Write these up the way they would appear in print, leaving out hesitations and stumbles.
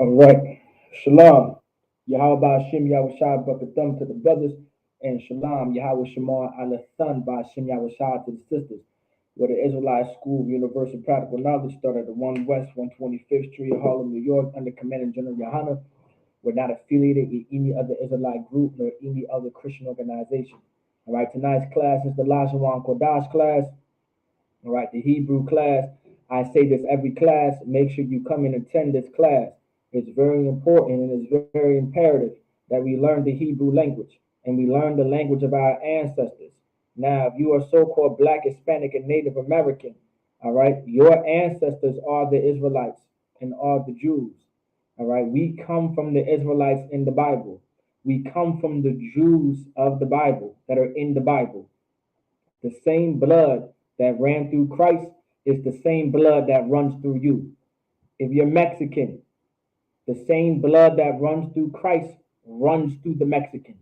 All right. Shalom. Yahweh Hashem Yahweh Shai Barakathum to the brothers, and Shalom Yahweh Shemar Allah Son by Hashem Yahweh Shai to the sisters. Where the Israelite School of Universal Practical Knowledge started at 1 West 125th Street, Harlem, New York, under Commanding General Yohana. We're not affiliated with any other Israelite group nor any other Christian organization. All right, tonight's class is the Lashawan Qadash class. All right, the Hebrew class. I say this every class. Make sure you come and attend this class. It's very important and it's very imperative that we learn the Hebrew language and we learn the language of our ancestors. Now, if you are so-called Black, Hispanic, and Native American, all right, your ancestors are the Israelites and are the Jews. All right, we come from the Israelites in the Bible. We come from the Jews of the Bible that are in the Bible. The same blood that ran through Christ is the same blood that runs through you. If you're Mexican, the same blood that runs through Christ runs through the Mexicans.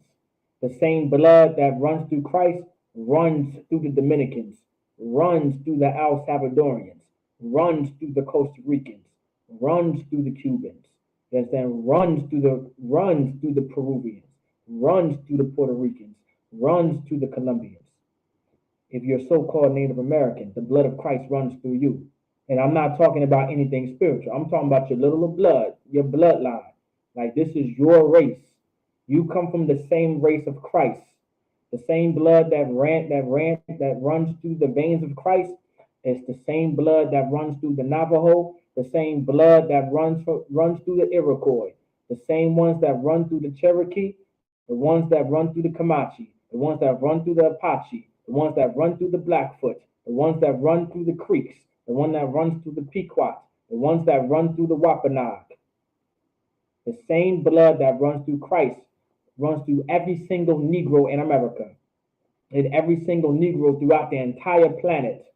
The same blood that runs through Christ runs through the Dominicans, runs through the El Salvadorians, runs through the Costa Ricans, runs through the Cubans. You understand? Runs through the Peruvians, runs through the Puerto Ricans, runs through the Colombians. If you're so-called Native American, the blood of Christ runs through you. And I'm not talking about anything spiritual. I'm talking about your little blood, your bloodline. Like this is your race. You come from the same race of Christ. The same blood that runs through the veins of Christ. It's the same blood that runs through the Navajo. The same blood that runs through the Iroquois. The same ones that run through the Cherokee. The ones that run through the Comanche. The ones that run through the Apache. The ones that run through the Blackfoot. The ones that run through the Creeks. The one that runs through the Pequot, the ones that run through the Wampanoag. The same blood that runs through Christ runs through every single Negro in America and every single Negro throughout the entire planet.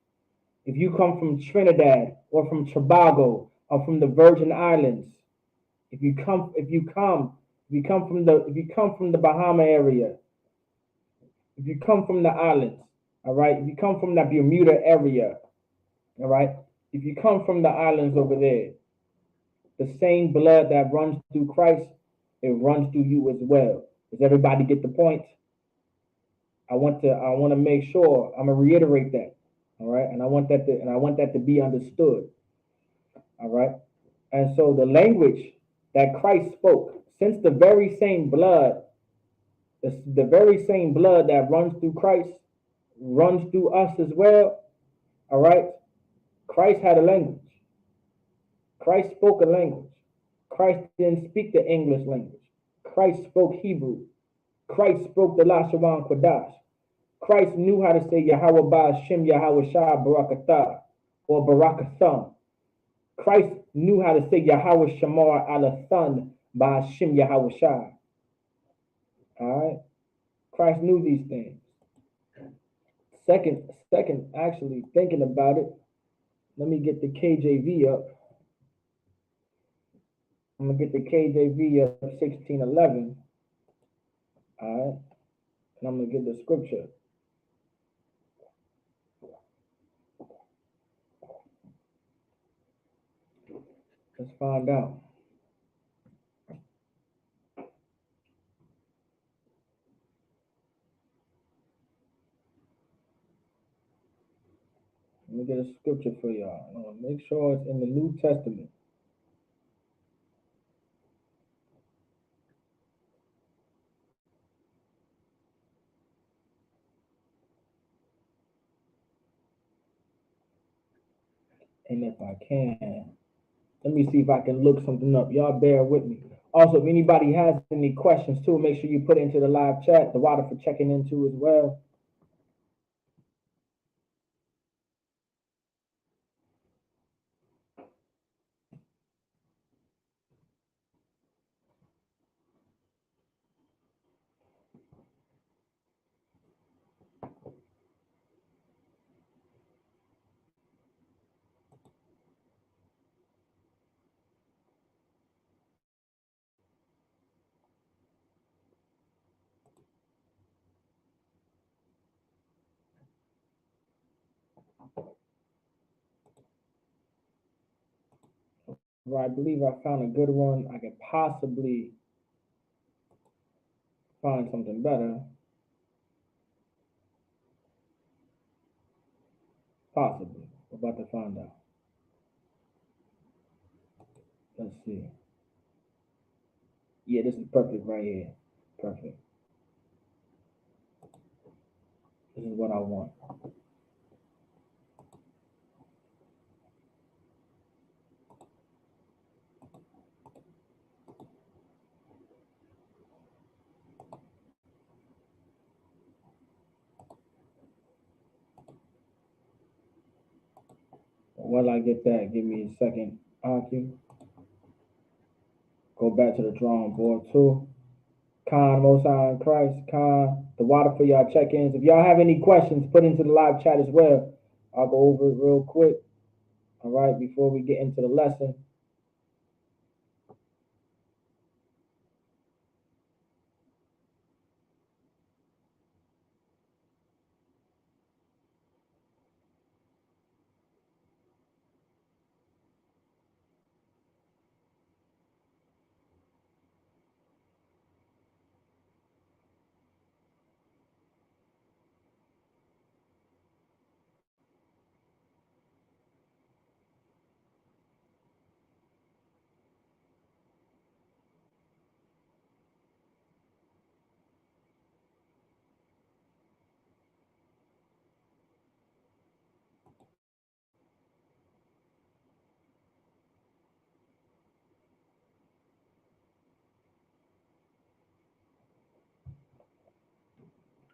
If you come from Trinidad or from Tobago or from the Virgin Islands, if you come from the Bahama area, if you come from the islands, all right, if you come from the Bermuda area, all right. If you come from the islands over there, the same blood that runs through Christ, it runs through you as well. Does everybody get the point? I want to make sure. I'm gonna reiterate that. All right. And I want that to be understood. All right. And so the language that Christ spoke, since the very same blood, the very same blood that runs through Christ runs through us as well. All right. Christ had a language. Christ spoke a language. Christ didn't speak the English language. Christ spoke Hebrew. Christ spoke the Lashawan Qadash. Christ knew how to say Yahweh Ba'ashem Yahweh Shai Barakatah or Barakatham. Christ knew how to say Yahweh Shamar Allah Son Ba'ashem Yahweh Shai. All right? Christ knew these things. Second, actually thinking about it, let me get the KJV up. I'm gonna get the KJV up 1611. All right, and I'm gonna get the scripture. Let's find out. Let me get a scripture for y'all. I want to make sure it's in the New Testament. And if I can, let me see if I can look something up. Y'all bear with me. Also, if anybody has any questions too, make sure you put it into the live chat. The water for checking into as well. I believe I found a good one. I could possibly find something better. Possibly. We're about to find out. Let's see. Yeah, this is perfect right here. Perfect. This is what I want. While I get that, give me a second. Argue. Go back to the drawing board too. Con, Most High in Christ, Con, the water for y'all check-ins. If y'all have any questions, put into the live chat as well. I'll go over it real quick. All right, before we get into the lesson.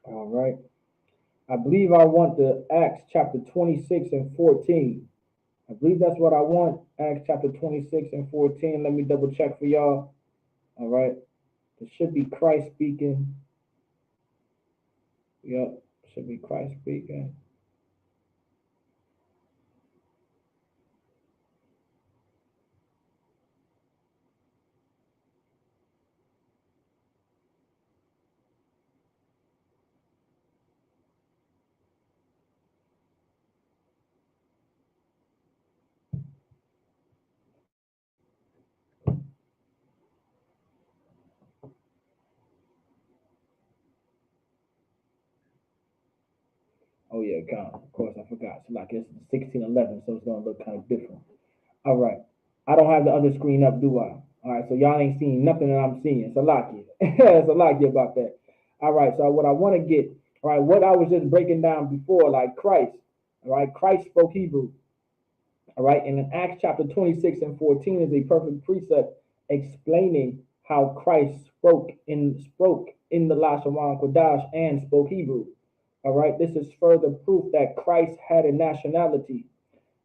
All right. I believe I want the Acts chapter 26 and 14. I believe that's what I want. Acts chapter 26 and 14. Let me double check for y'all. All right. It should be Christ speaking. Yep. Should be Christ speaking. Oh yeah, God. Of course, I forgot. So like it's 1611, so it's gonna look kind of different. All right. I don't have the other screen up, do I? All right. So y'all ain't seeing nothing that I'm seeing. It's a lot here. It's a lot here about that. All right. So what I want to get, all right, what I was just breaking down before, like Christ. All right. Christ spoke Hebrew. All right. And in Acts chapter 26 and 14 is a perfect precept explaining how Christ spoke in the Lashawan Qadash and spoke Hebrew. All right. This is further proof that Christ had a nationality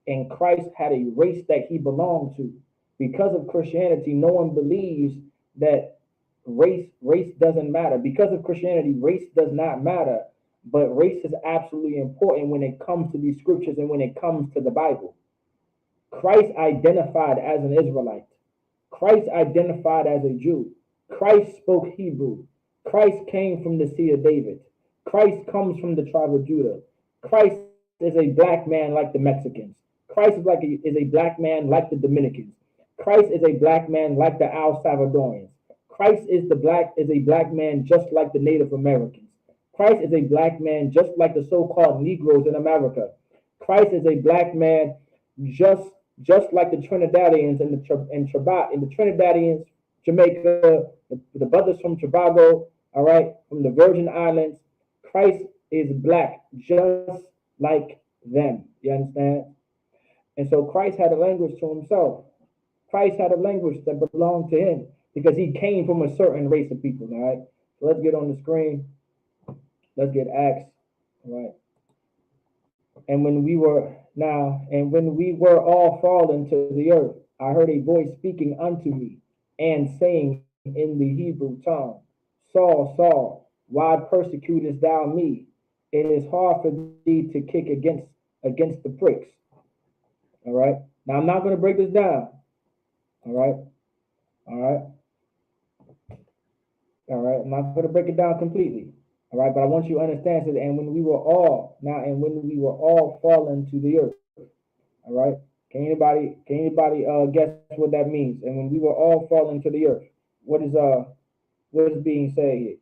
and Christ had a race that he belonged to. Because of Christianity, no one believes that race doesn't matter. Because of Christianity, race does not matter, but race is absolutely important when it comes to these scriptures and when it comes to the Bible. Christ identified as an Israelite. Christ identified as a Jew. Christ spoke Hebrew. Christ came from the seed of David. Christ comes from the tribe of Judah. Christ is a black man like the Mexicans. Christ is a black man like the Dominicans. Christ is a black man like the El Salvadorians. Christ is a black man just like the Native Americans. Christ is a black man just like the so-called Negroes in America. Christ is a black man just just like the Trinidadians and the Trinidadians, Jamaica, the brothers from Tobago, all right, from the Virgin Islands. Christ is black, just like them. You understand? And so Christ had a language to himself. Christ had a language that belonged to him because he came from a certain race of people. All right. So let's get on the screen. Let's get Acts. All right. And when we were all fallen to the earth, I heard a voice speaking unto me and saying in the Hebrew tongue, Saul, Saul, why persecutest thou me? It is hard for thee to kick against the pricks. All right. Now I'm not going to break this down. All right. All right. All right. I'm not going to break it down completely. All right. But I want you to understand that, and when we were all fallen to the earth. All right. Can anybody guess what that means? And when we were all falling to the earth, what is being said here?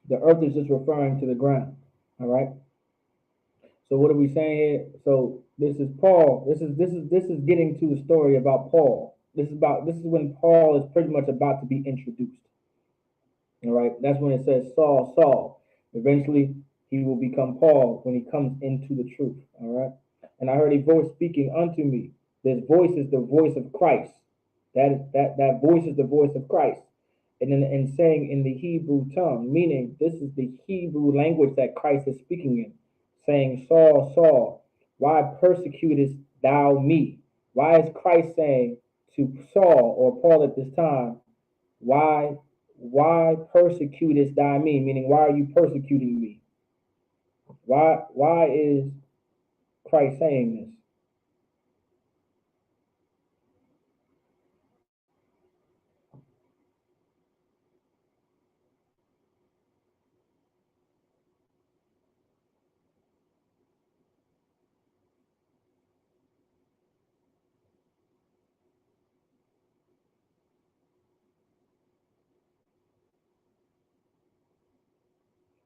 The earth is just referring to the ground. All right. So what are we saying here? So this is Paul. This is getting to the story about Paul. This is when Paul is pretty much about to be introduced. All right. That's when it says Saul, Saul. Eventually he will become Paul when he comes into the truth. All right. And I heard a voice speaking unto me. This voice is the voice of Christ. That voice is the voice of Christ. And saying in the Hebrew tongue, meaning this is the Hebrew language that Christ is speaking in, saying, Saul, Saul, why persecutest thou me? Why is Christ saying to Saul or Paul at this time, why persecutest thou me? Meaning, why are you persecuting me? Why is Christ saying this?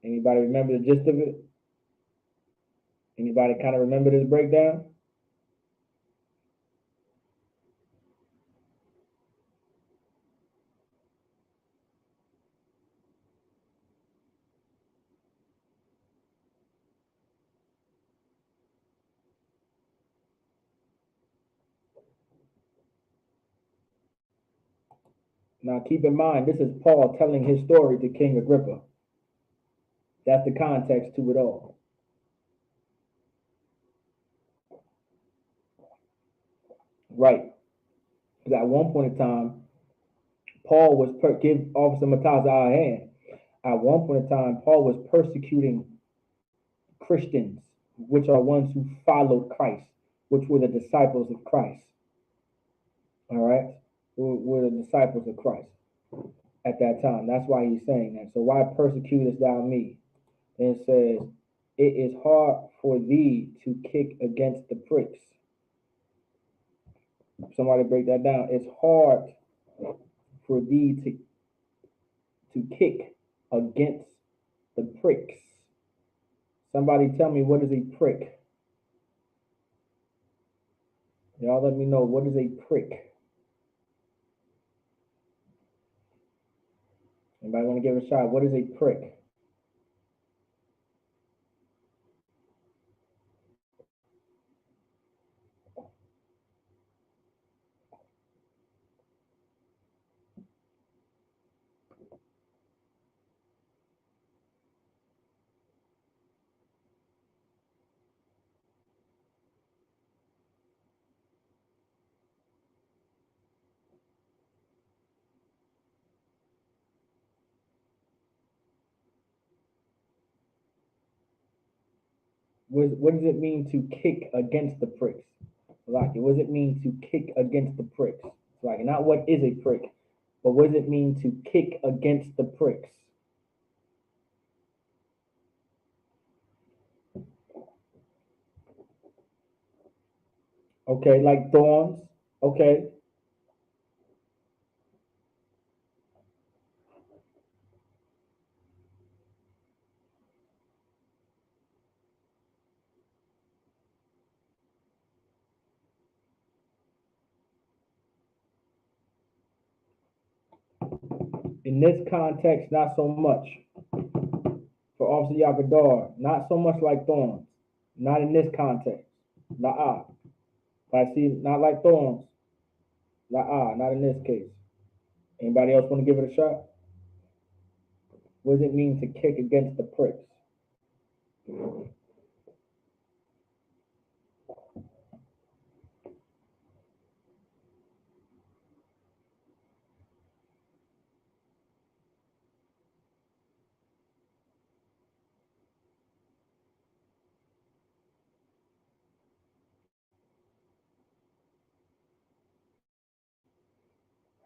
Anybody remember the gist of it? Anybody kind of remember this breakdown? Now keep in mind, this is Paul telling his story to King Agrippa. That's the context to it all. Right. Because at one point in time, Paul was give Officer Matthias our hand. At one point in time, Paul was persecuting Christians, which are ones who followed Christ, which were the disciples of Christ. All right, who were the disciples of Christ at that time. That's why he's saying that. So why persecutest thou me? And it says, it is hard for thee to kick against the pricks. Somebody break that down. It's hard for thee to kick against the pricks. Somebody tell me, what is a prick? Y'all let me know, what is a prick? Anybody want to give it a shot? What is a prick? What does it mean to kick against the pricks? Like, what does it mean to kick against the pricks? Like, not what is a prick, but what does it mean to kick against the pricks? Okay, like thorns. Okay, in this context, not so much. For Officer Yakadar, not so much like thorns. Not in this context. La I see, not like thorns. Not in this case. Anybody else want to give it a shot? What does it mean to kick against the pricks?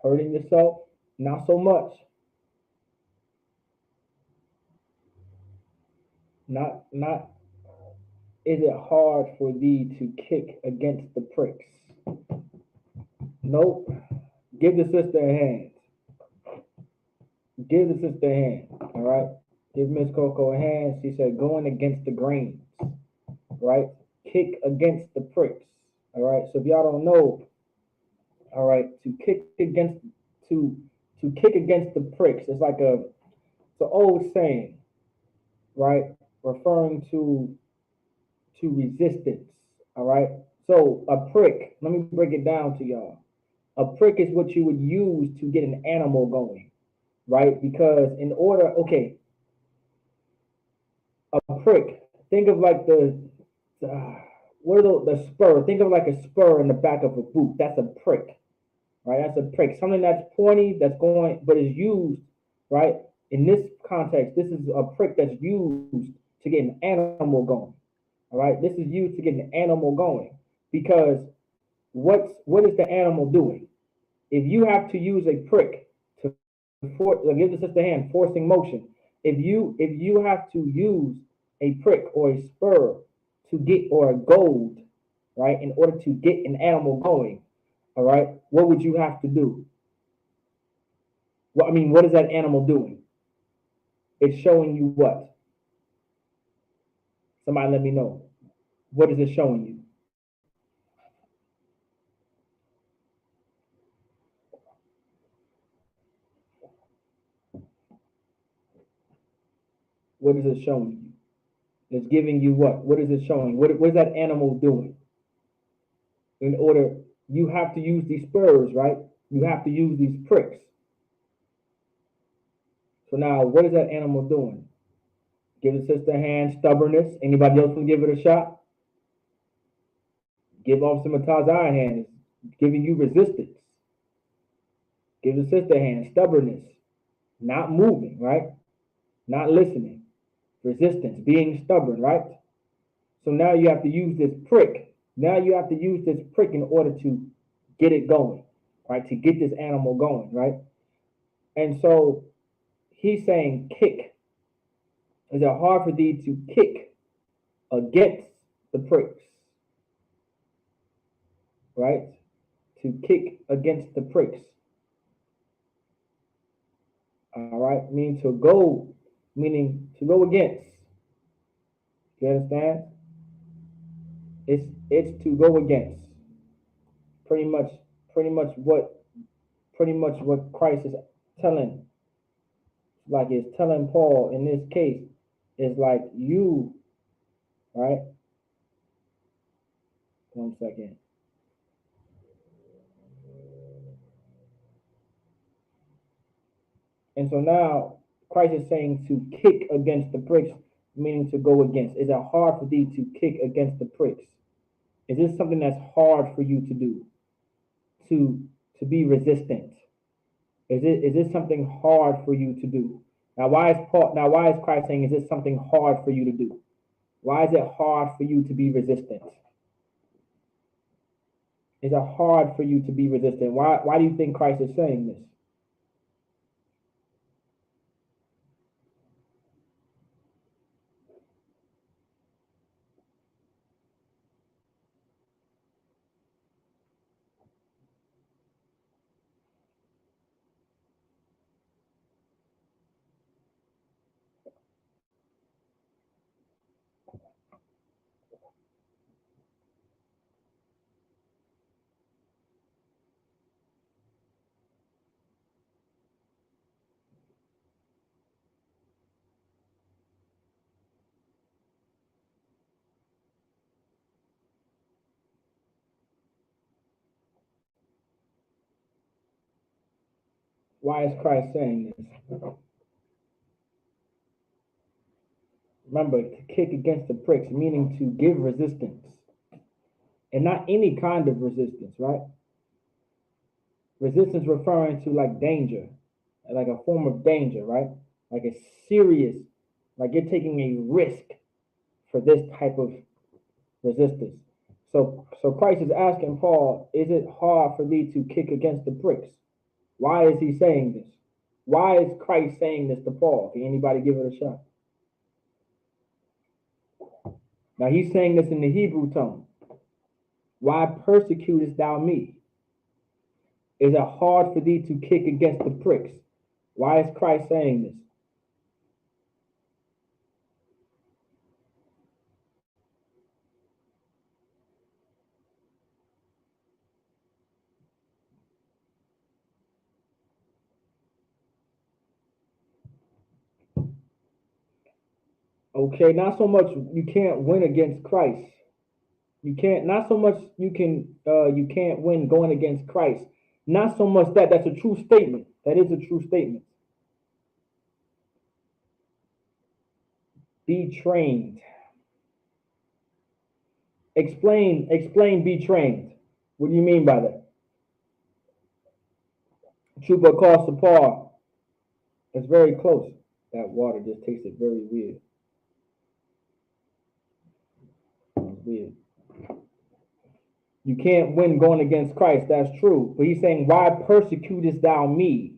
Hurting yourself? Not so much. Not is it hard for thee to kick against the pricks? Nope. Give the sister a hand. Give the sister a hand. All right. Give Miss Coco a hand. She said going against the grains. Right. Kick against the pricks. All right. So if y'all don't know, all right, to kick against the pricks, it's like it's an old saying, right? Referring to resistance. All right. So a prick, let me break it down to y'all. A prick is what you would use to get an animal going, right? Because in order, okay, a prick, think of like the spur. Think of like a spur in the back of a boot. That's a prick, right? That's a prick. Something that's pointy, that's going, but is used, right? In this context, this is a prick that's used to get an animal going. All right, this is used to get an animal going because what is the animal doing? If you have to use a prick to give the sister hand, forcing motion. If you have to use a prick or a spur to get or a goad, right, in order to get an animal going, all right, what would you have to do? Well, I mean, what is that animal doing? It's showing you what? Somebody let me know. What is it showing you? What is it showing you? It's giving you what? What is it showing? What is that animal doing? In order, you have to use these spurs, right? You have to use these pricks. So now, what is that animal doing? Give the sister a hand, stubbornness. Anybody else want to give it a shot? Give Officer Mataz's a hand. It's giving you resistance. Give the sister a hand, stubbornness. Not moving, right? Not listening. Resistance, being stubborn, right? So now you have to use this prick. Now you have to use this prick in order to get it going, right? To get this animal going, right? And so he's saying kick. Is it hard for thee to kick against the pricks? Right? To kick against the pricks. All right? Meaning to go against. You understand? It's to go against. Pretty much what Christ is telling, like it's telling Paul in this case, is like you, right? 1 second. And so now Christ is saying to kick against the pricks, meaning to go against. Is it hard for thee to kick against the pricks? Is this something that's hard for you to do? To be resistant? Is this something hard for you to do? Now why is Christ saying, is this something hard for you to do? Why is it hard for you to be resistant? Is it hard for you to be resistant? Why do you think Christ is saying this? Why is Christ saying this? Remember, to kick against the pricks, meaning to give resistance. And not any kind of resistance, right? Resistance referring to like danger, like a form of danger, right? Like a serious, like you're taking a risk for this type of resistance. So Christ is asking Paul, is it hard for thee to kick against the pricks? Why is he saying this? Why is Christ saying this to Paul? Can anybody give it a shot? Now he's saying this in the Hebrew tongue. Why persecutest thou me? Is it hard for thee to kick against the pricks? Why is Christ saying this? Okay, not so much you can't win against Christ. You can't, not so much you can't win going against Christ. Not so much that that's a true statement. That is a true statement. Be trained. Explain be trained. What do you mean by that? Chuba across the par. It's very close. That water just tasted very weird. Weird. You can't win going against Christ. That's true. But he's saying, why persecutest thou me?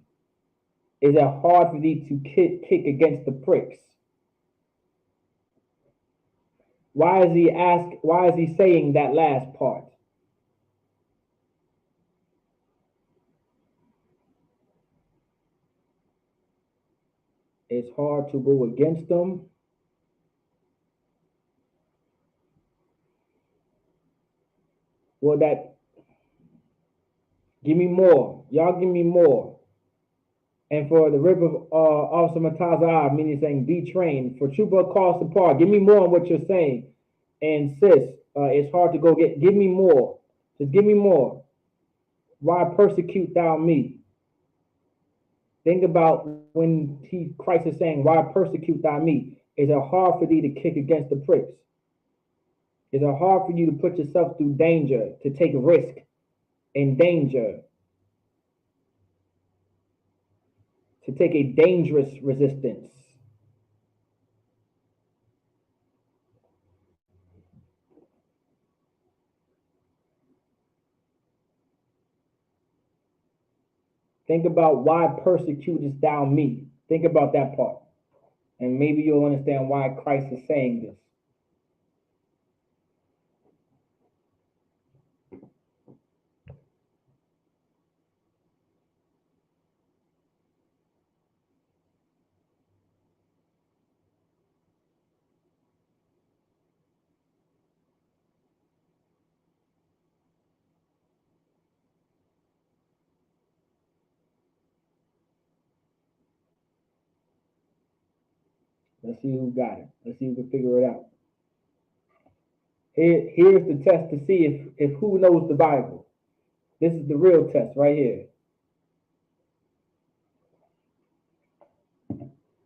Is it hard for thee to kick against the pricks? Why is he saying that last part? It's hard to go against them. Well, give me more. Y'all give me more. And for the rib of Officer Mataza, meaning saying be trained. For Chuba across the par, give me more on what you're saying. And sis, it's hard to go give me more. Just give me more. Why persecute thou me? Think about when Christ is saying, why persecute thou me? Is it hard for thee to kick against the pricks? Is it hard for you to put yourself through danger, to take risk and danger, to take a dangerous resistance? Think about why persecutest thou me? Think about that part. And maybe you'll understand why Christ is saying this. Let's see who got it. Let's see who can figure it out. Here's the test to see if who knows the Bible. This is the real test right here.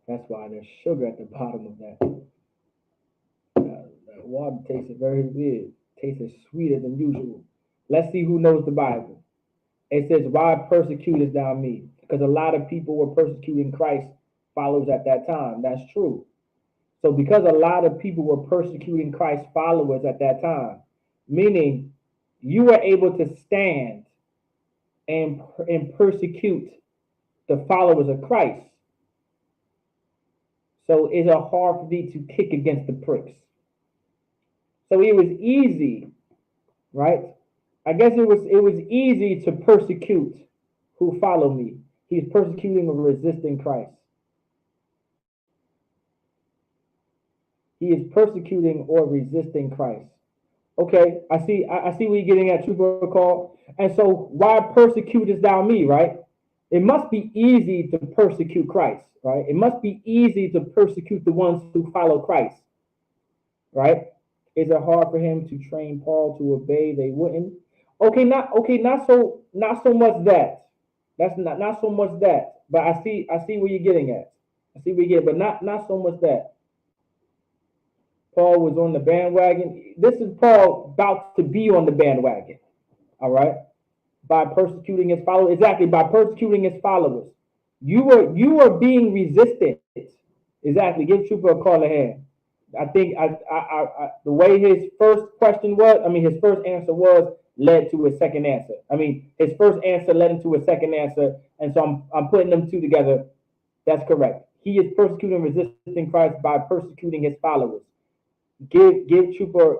That's why there's sugar at the bottom of that. That water tastes very weird. Tastes sweeter than usual. Let's see who knows the Bible. It says, why persecutest thou me? Because a lot of people were persecuting Christ followers at that time. That's true. So because a lot of people were persecuting Christ followers at that time, meaning you were able to stand and persecute the followers of Christ. So is it hard for thee to kick against the pricks? So it was easy, right? I guess it was easy to persecute who follow me. He's persecuting or resisting Christ. He is persecuting or resisting Christ. Okay, I see what you're getting at, Trooper Call. And so why persecutest thou me, right? It must be easy to persecute Christ, right? It must be easy to persecute the ones who follow Christ, right? Is it hard for him to train Paul to obey? They wouldn't. Not so much that. That's not so much that. But I see where you're getting at. I see where you're getting, but not so much that. Paul was on the bandwagon. This is Paul about to be on the bandwagon. All right. By persecuting his followers. Exactly, by persecuting his followers. You were being resistant. Exactly. Give Trooper a call ahead. I think the way his first question was, his first answer was led to his second answer. His first answer led into a second answer, and so I'm putting them two together. That's correct. He is persecuting and resisting Christ by persecuting his followers. Trooper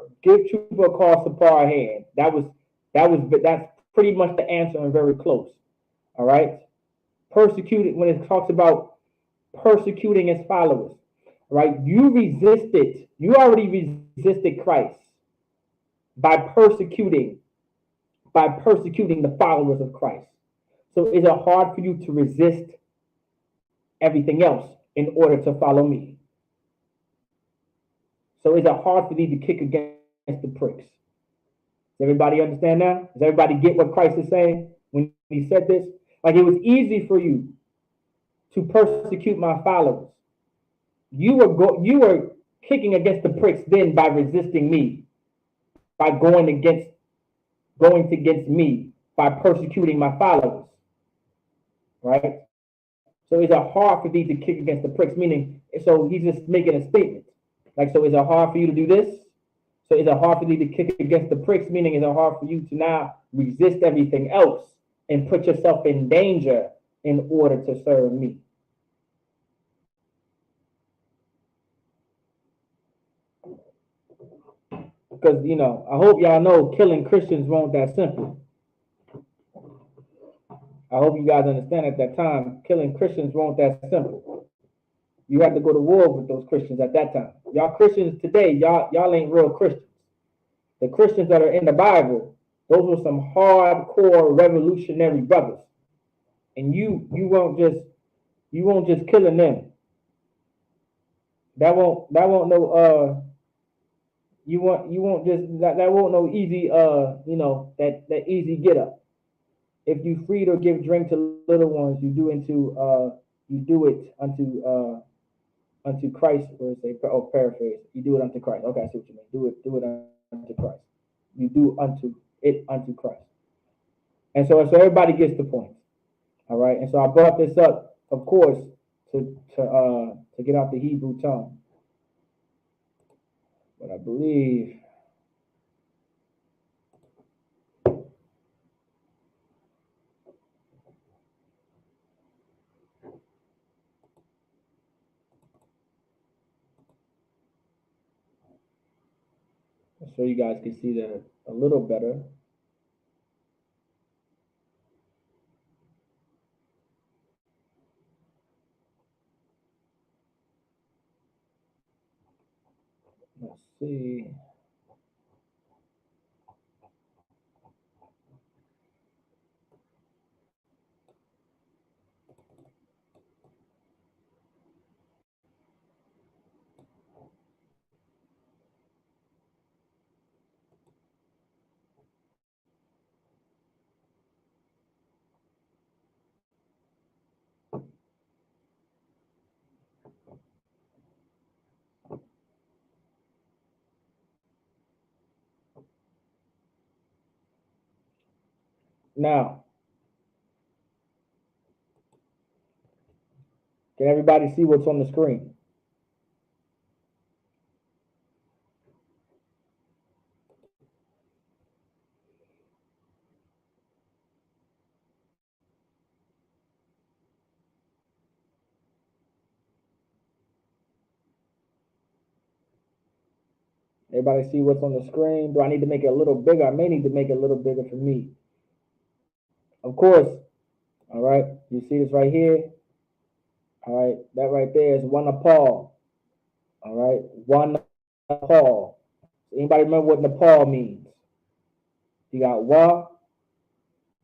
a call, Sapar a hand. That's pretty much the answer and very close. All right. Persecuted, when it talks about persecuting his followers, right? You already resisted Christ by persecuting the followers of Christ. So is it hard for you to resist everything else in order to follow me? So is it hard for thee to kick against the pricks? Does everybody understand now? Does everybody get what Christ is saying when he said this? Like, it was easy for you to persecute my followers. You were kicking against the pricks then by resisting me, by going against me, by persecuting my followers. Right? So is it hard for thee to kick against the pricks? Meaning, so he's just making a statement. Like, so is it hard for you to do this? So is it hard for thee to kick against the pricks? Meaning, is it hard for you to now resist everything else and put yourself in danger in order to serve me? Because, I hope y'all know killing Christians won't that simple. I hope you guys understand at that time, killing Christians won't that simple. You had to go to war with those Christians at that time. Y'all Christians today, y'all ain't real Christians. The Christians that are in the Bible, those were some hardcore revolutionary brothers. And you won't just killing them. That won't no you won't just that won't no easy that easy get up. If you feed or give drink to little ones, you do it unto Christ, or say, paraphrase, you do it unto Christ. Okay, I see what you mean. Do it unto Christ. You do unto Christ. And so everybody gets the point. All right. And so I brought this up, of course, to get out the Hebrew tongue. But I believe so you guys can see that a little better. Let's see. Now, can everybody see what's on the screen? Everybody see what's on the screen? Do I need to make it a little bigger? I may need to make it a little bigger for me. Of course. All right. You see this right here? All right. That right there is one of Paul. All right. One Nepal. Anybody remember what Nepal means? You got Wa,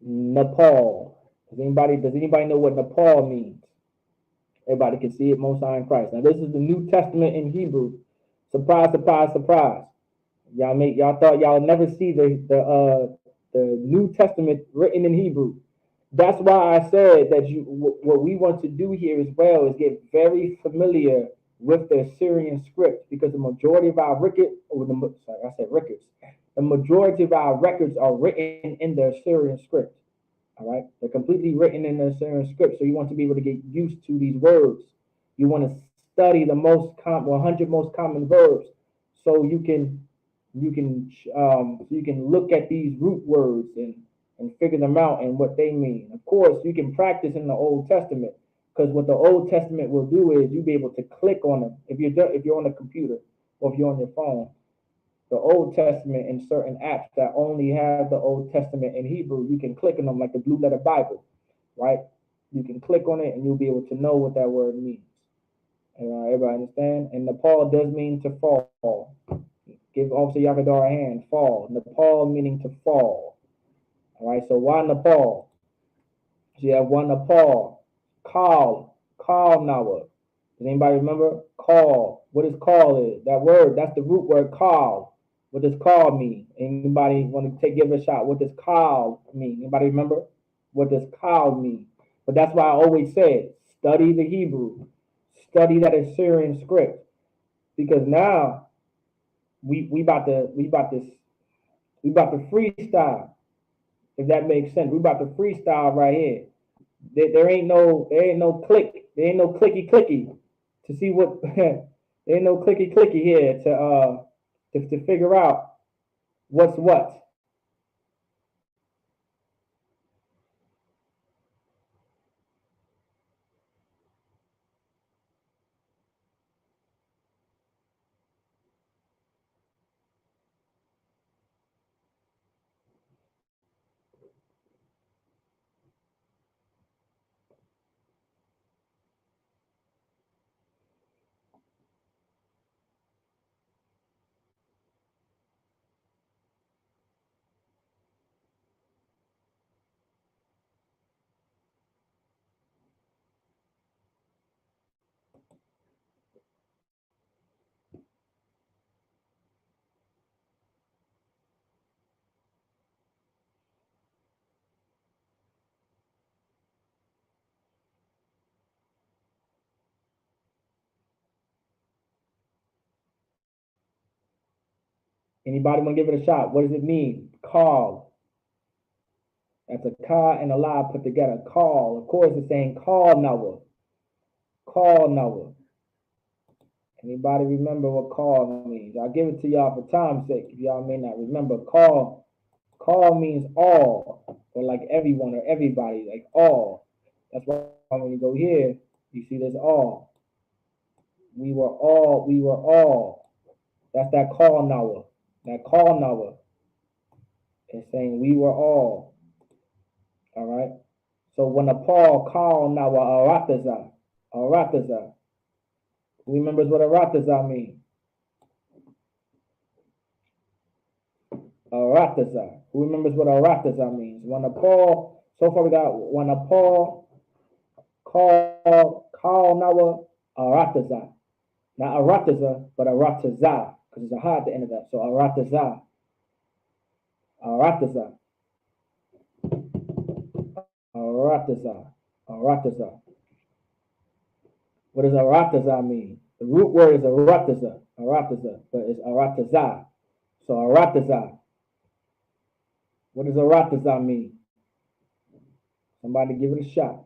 Nepal. Does anybody know what Nepal means? Everybody can see it, Most High in Christ. Now this is the New Testament in Hebrew. Surprise, surprise, surprise. Y'all thought y'all never see the New Testament written in Hebrew. That's why I said that what we want to do here as well is get very familiar with the Assyrian script, because the majority of our records, the majority of our records are written in the Assyrian script. All right, they're completely written in the Assyrian script. So you want to be able to get used to these words. You want to study the 100 most common verbs, so you can look at these root words and figure them out and what they mean. Of course, you can practice in the Old Testament, because what the Old Testament will do is you'll be able to click on them. If you're on a computer or if you're on your phone, the Old Testament in certain apps that only have the Old Testament in Hebrew, you can click on them like the Blue Letter Bible, right? You can click on it and you'll be able to know what that word means. And everybody understand? And Nepal does mean to fall. Give Officer Yakadar a hand. Fall. Nepal meaning to fall. All right. So why Nepal? So you have one Nepal. Call. Call Nawa. Does anybody remember? Call. What is call is? That word, that's the root word call. What does call mean? Anybody want to give it a shot? What does call mean? Anybody remember? What does call mean? But that's why I always say, study the Hebrew. Study that Assyrian script. Because now we about to freestyle, if that makes sense. We about to freestyle right here. There ain't no click. There ain't no clicky clicky to see what there ain't no clicky clicky here to figure out what's what. Anybody want to give it a shot? What does it mean? Call. That's a ka and a la put together. Call. Of course, it's saying call Noah. Call Noah. Anybody remember what call means? I'll give it to y'all for time's sake. If y'all may not remember, call means all, or like everyone or everybody, like all. That's why when you go here, you see this all. We were all. That's that call Noah. That call Noah is saying we were all. All right. So when a Paul call Noah Arataza, who remembers what Arataza means? Arataza. Who remembers what Arataza means? When a Paul, so far we got when a Paul call Noah Arataza. Not Arataza, but Arataza, because there's a ha at the end of that. So Arataza. Arataza. Arataza. Arataza. What does Arataza mean? The root word is Arataza, but it's Arataza. So Arataza. What does Arataza mean? Somebody give it a shot.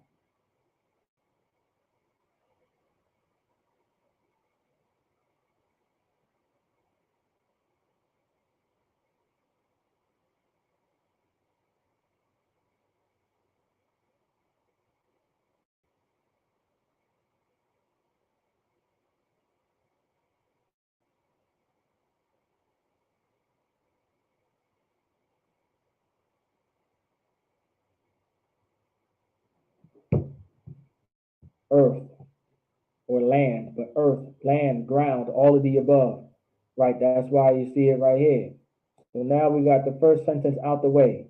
Earth or land, but earth, land, ground, all of the above. Right, that's why you see it right here. So now we got the first sentence out the way.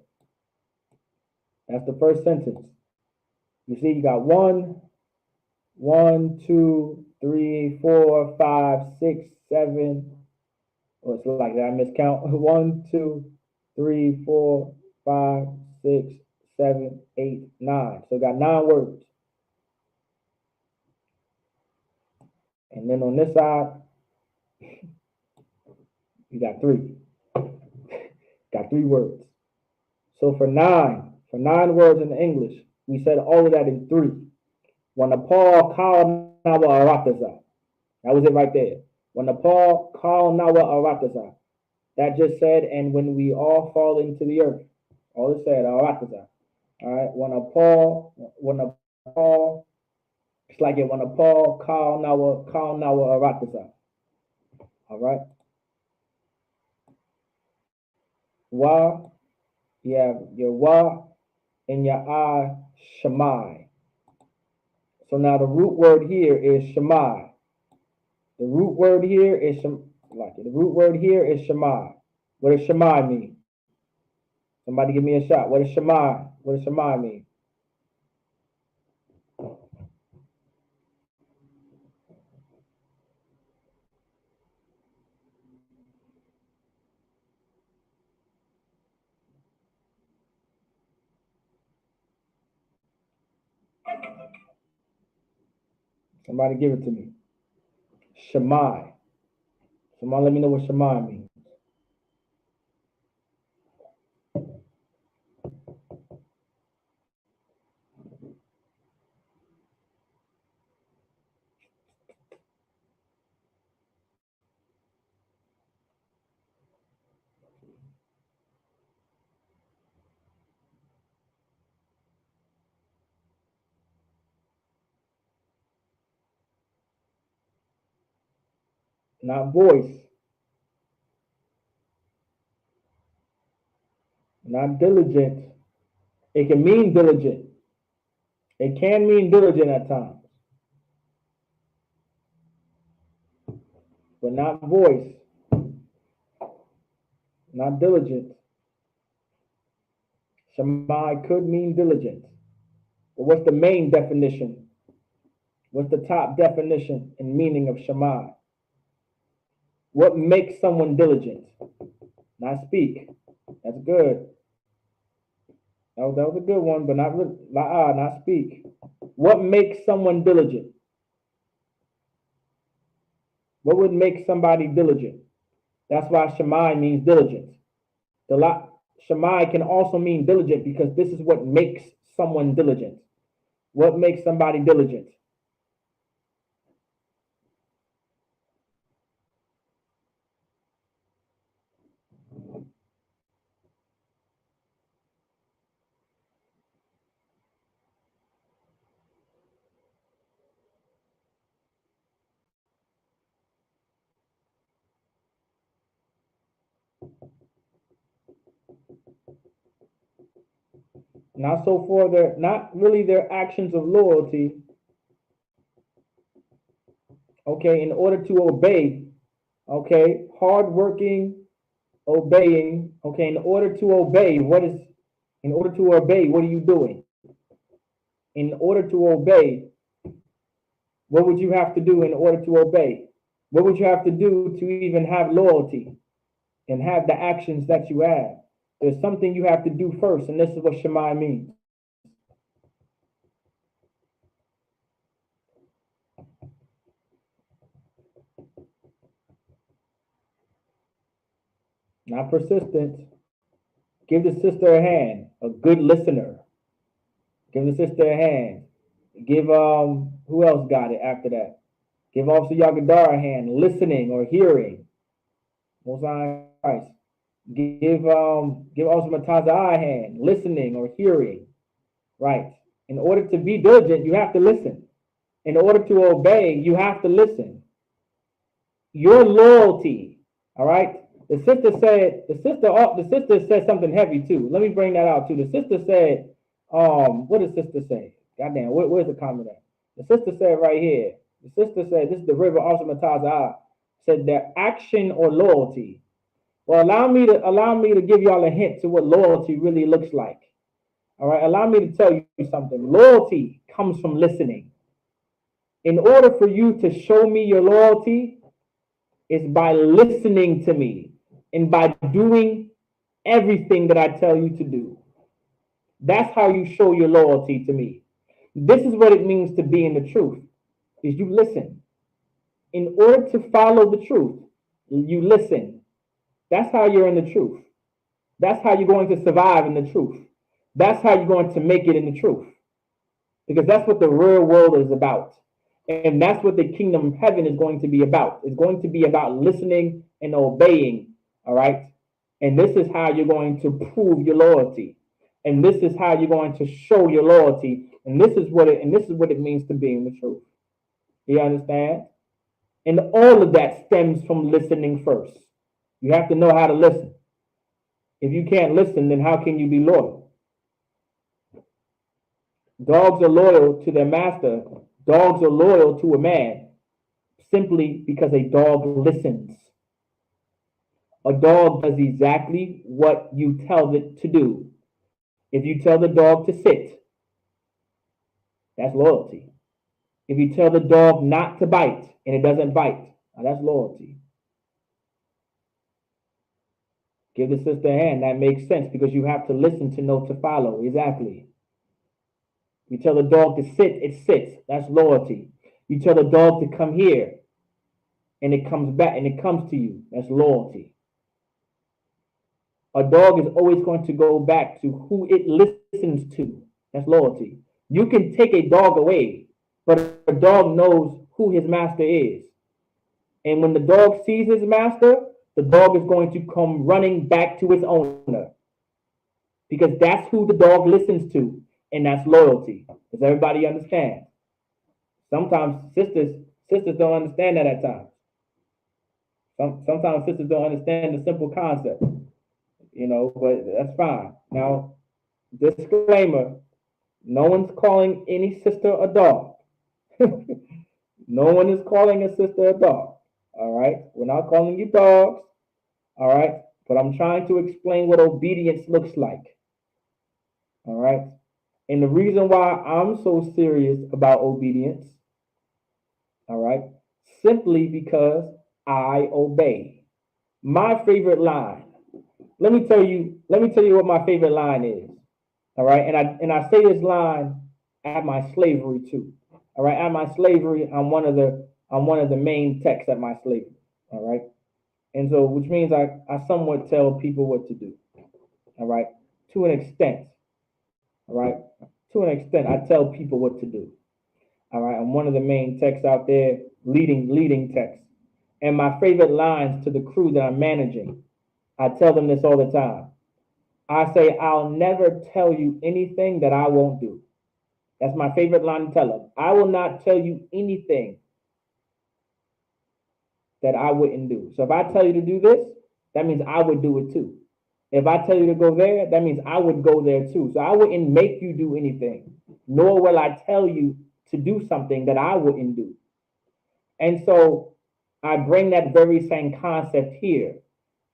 That's the first sentence. You see, you got 2, 3, 4, 5, 6, 7. Oh, it's like that. I miscount. 1, 2, 3, 4, 5, 6, 7, 8, 9. So we got 9 words. And then on this side, you got 3. Got 3 words. So for 9 words in English, we said all of that in 3. When Paul called Nawa Arataza. That was it right there. When Paul called Nawa Arataza. That just said, and when we all fall into the earth. All it said, Arataza. All right. When a Paul, it's like it when a Paul called Nawa Arataza. All right. Wa, you have your wa and your I, Shemai. So now the root word here is Shemai. The root word here is the root word here is Shemai. What does Shemai mean? Somebody give me a shot. What does Shemai? What does Shemai mean? Somebody give it to me. Shemai. Somebody let me know what Shemai means. Not voice, not diligent. It can mean diligent. It can mean diligent at times, but not voice, not diligent. Shemai could mean diligent. But what's the main definition? What's the top definition and meaning of Shemai? What makes someone diligent? Not speak. That's good. That was a good one, but not speak. What makes someone diligent? What would make somebody diligent? That's why Shemai means diligent. Shemai can also mean diligent because this is what makes someone diligent. What makes somebody diligent? Not really their actions of loyalty. Okay, in order to obey. Okay, hardworking, obeying. Okay, in order to obey, what are you doing? In order to obey, what would you have to do in order to obey? What would you have to do to even have loyalty and have the actions that you have? There's something you have to do first, and this is what Shemai means. Not persistent. Give the sister a hand. A good listener. Give the sister a hand. Give who else got it after that? Give Officer Yagadar a hand. Listening or hearing. Most High Christ. Give Officer Mataza a hand. Listening or hearing. Right. In order to be diligent, you have to listen. In order to obey, you have to listen. Your loyalty. All right. The sister said something heavy too. Let me bring that out too. The sister said, what did sister say? Goddamn, where's the comment at? The sister said right here. The sister said, this is the river also Mataza, said that action or loyalty. Well, allow me to give y'all a hint to what loyalty really looks like. All right, allow me to tell you something. Loyalty comes from listening. In order for you to show me your loyalty, is by listening to me and by doing everything that I tell you to do. That's how you show your loyalty to me. This is what it means to be in the truth, is you listen. In order to follow the truth, you listen. That's how you're in the truth. That's how you're going to survive in the truth. That's how you're going to make it in the truth. Because that's what the real world is about. And that's what the kingdom of heaven is going to be about. It's going to be about listening and obeying. All right. And this is how you're going to prove your loyalty. And this is how you're going to show your loyalty. And this is what it means to be in the truth. Do you understand? And all of that stems from listening first. You have to know how to listen. If you can't listen, then how can you be loyal? Dogs are loyal to their master. Dogs are loyal to a man simply because a dog listens. A dog does exactly what you tell it to do. If you tell the dog to sit, that's loyalty. If you tell the dog not to bite and it doesn't bite, that's loyalty. Give the sister a hand. That makes sense because you have to listen to know to follow. Exactly. You tell the dog to sit, it sits. That's loyalty. You tell the dog to come here and it comes back and it comes to you. That's loyalty. A dog is always going to go back to who it listens to. That's loyalty. You can take a dog away, but a dog knows who his master is. And when the dog sees his master, the dog is going to come running back to its owner because that's who the dog listens to, and that's loyalty. Does everybody understand? Sometimes sisters don't understand that at times. Sometimes sisters don't understand the simple concept, but that's fine. Now, disclaimer, no one's calling any sister a dog. No one is calling a sister a dog. All right? We're not calling you dogs. All right? But I'm trying to explain what obedience looks like. All right? And the reason why I'm so serious about obedience, all right, simply because I obey. My favorite line. Let me tell you what my favorite line is. All right? And I say this line at my slavery too. All right? At my slavery, I'm one of the main techs at my slavery. All right? And so, which means I somewhat tell people what to do. All right? To an extent. All right? To an extent, I tell people what to do. All right? I'm one of the main techs out there, leading techs. And my favorite lines to the crew that I'm managing, I tell them this all the time. I say, I'll never tell you anything that I won't do. That's my favorite line to tell them. I will not tell you anything that I wouldn't do. So if I tell you to do this, that means I would do it too. If I tell you to go there, that means I would go there too. So I wouldn't make you do anything, nor will I tell you to do something that I wouldn't do. And so I bring that very same concept here.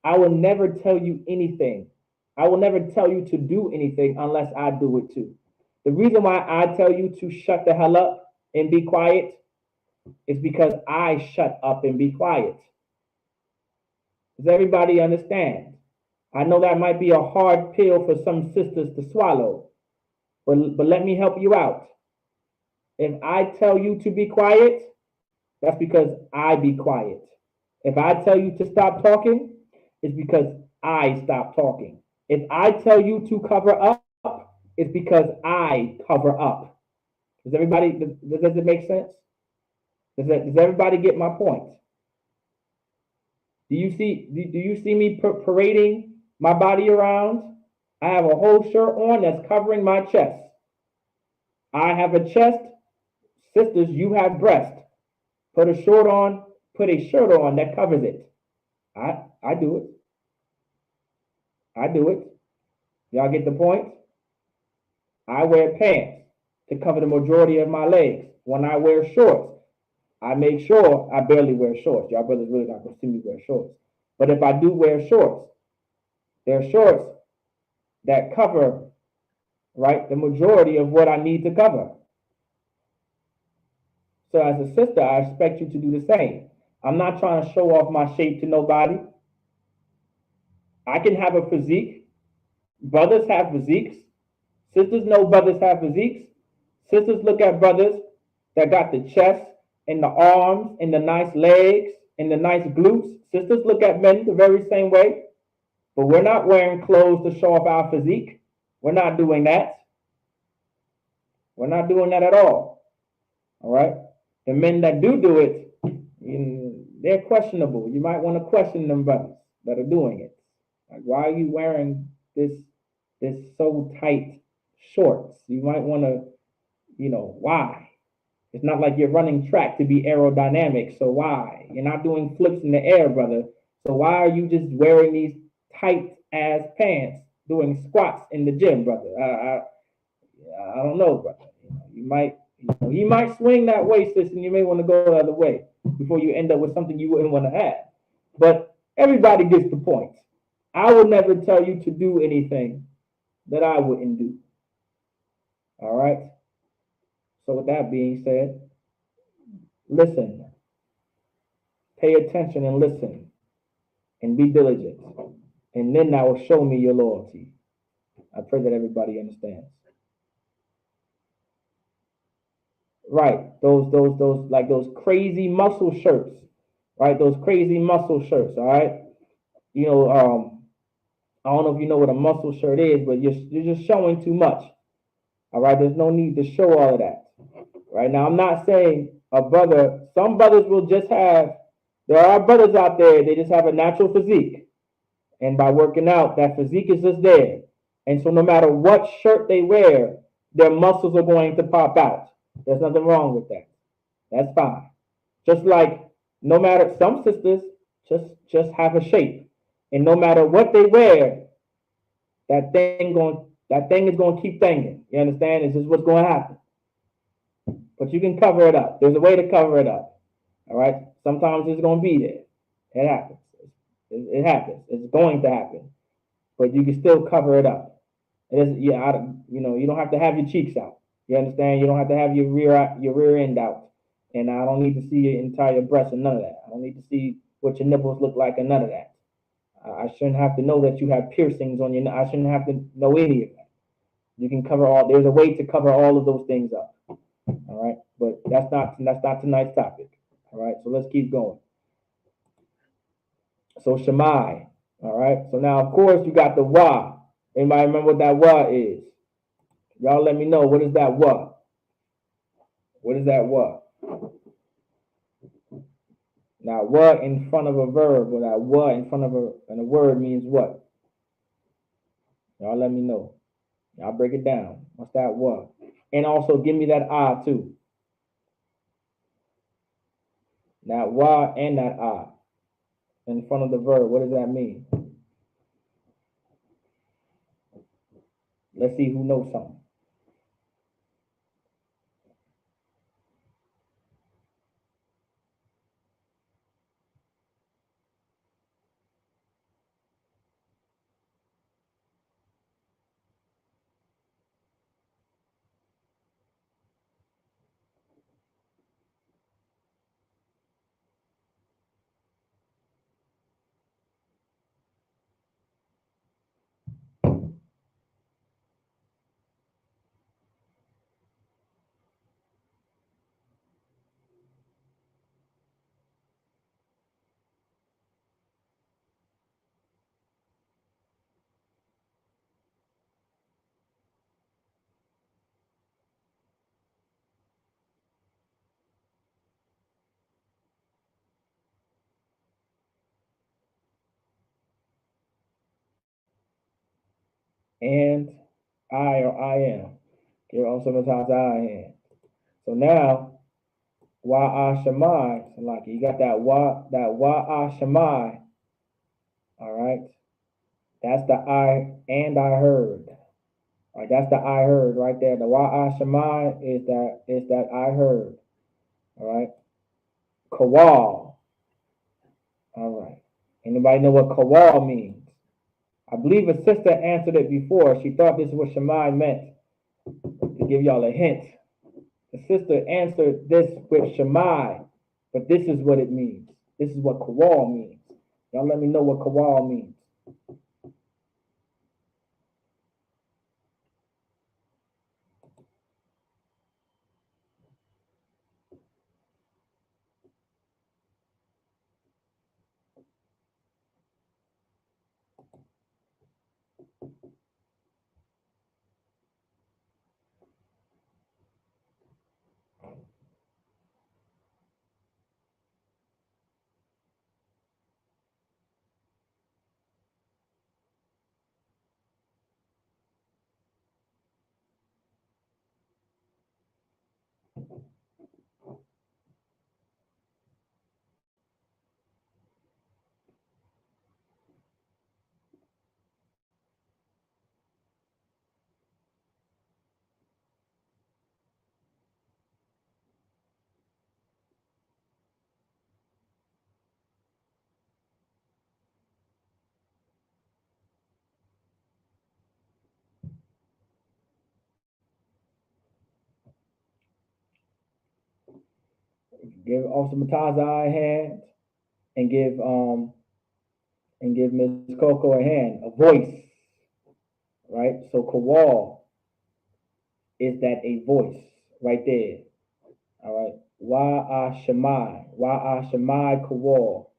I will never tell you anything. I will never tell you to do anything unless I do it too. The reason why I tell you to shut the hell up and be quiet is because I shut up and be quiet. Does everybody understand? I know that might be a hard pill for some sisters to swallow, but let me help you out. If I tell you to be quiet, that's because I be quiet. If I tell you to stop talking, it's because I stop talking. If I tell you to cover up, it's because I cover up. Does it make sense? Does everybody get my point? Do you see me parading my body around? I have a whole shirt on that's covering my chest. I have a chest. Sisters, you have breast. Put a shirt on that covers it. I do it. I do it. Y'all get the point? I wear pants to cover the majority of my legs. When I wear shorts, I make sure I barely wear shorts. Y'all brothers really not gonna see me wear shorts. But if I do wear shorts, they're shorts that cover, right, the majority of what I need to cover. So as a sister, I expect you to do the same. I'm not trying to show off my shape to nobody. I can have a physique. Brothers have physiques. Sisters know brothers have physiques. Sisters look at brothers that got the chest and the arms and the nice legs and the nice glutes. Sisters look at men the very same way. But we're not wearing clothes to show off our physique. We're not doing that. We're not doing that at all. All right? The men that do it, they're questionable. You might want to question them brothers that are doing it. Like, why are you wearing this so tight shorts? You might want to, why? It's not like you're running track to be aerodynamic. So why? You're not doing flips in the air, brother. So why are you just wearing these tight ass pants doing squats in the gym, brother? I don't know, brother. You might swing that way, sis, and you may want to go the other way before you end up with something you wouldn't want to have. But everybody gets the point. I will never tell you to do anything that I wouldn't do. All right. So with that being said, listen, pay attention and listen, and be diligent, and then that will show me your loyalty. I pray that everybody understands. Right, those like those crazy muscle shirts, right? Those crazy muscle shirts. All right, you know, I don't know if you know what a muscle shirt is, but you're just showing too much. All right, there's no need to show all of that. Right now, I'm not saying a brother. Some brothers will just have. There are brothers out there. They just have a natural physique, and by working out, that physique is just there. And so, no matter what shirt they wear, their muscles are going to pop out. There's nothing wrong with that. That's fine. Just like no matter some sisters just have a shape, and no matter what they wear, that thing is going to keep thinging. You understand? This is what's going to happen. But you can cover it up. There's a way to cover it up. All right. Sometimes it's going to be there. It happens. It happens. It's going to happen. But you can still cover it up. It is, you don't have to have your cheeks out. You understand? You don't have to have your rear end out. And I don't need to see your entire breast and none of that. I don't need to see what your nipples look like and none of that. I shouldn't have to know that you have piercings on your. I shouldn't have to know any of that. You can cover all. There's a way to cover all of those things up. All right, but that's not tonight's topic. All right, so let's keep going. So Shemai. All right. So now, of course, you got the wa. Anybody remember what that wa is? Y'all let me know. What is that wa? What is that wa? Now, wa in front of a verb, or that wa in front of a word means what? Y'all let me know. Y'all break it down. What's that wa? And also give me that ah too. That wa and that ah in front of the verb. What does that mean? Let's see who knows something. And I or I am. Okay, also sometimes I am. So now wa ah shamai. So like you got that wa ah shamai. All right. That's the I and I heard. All right, that's the I heard right there. The wa ah shamai is that I heard. All right. Kawal. All right. Anybody know what kawal means? I believe a sister answered it before. She thought this is what Shemai meant. To give y'all a hint, the sister answered this with Shemai, but this is what it means. This is what kawal means. Y'all let me know what kawal means. Give Officer Mataza a hand and give Ms. Coco a hand, a voice, right? So Kawal is that a voice right there. All right. Wa Shamai Kawal.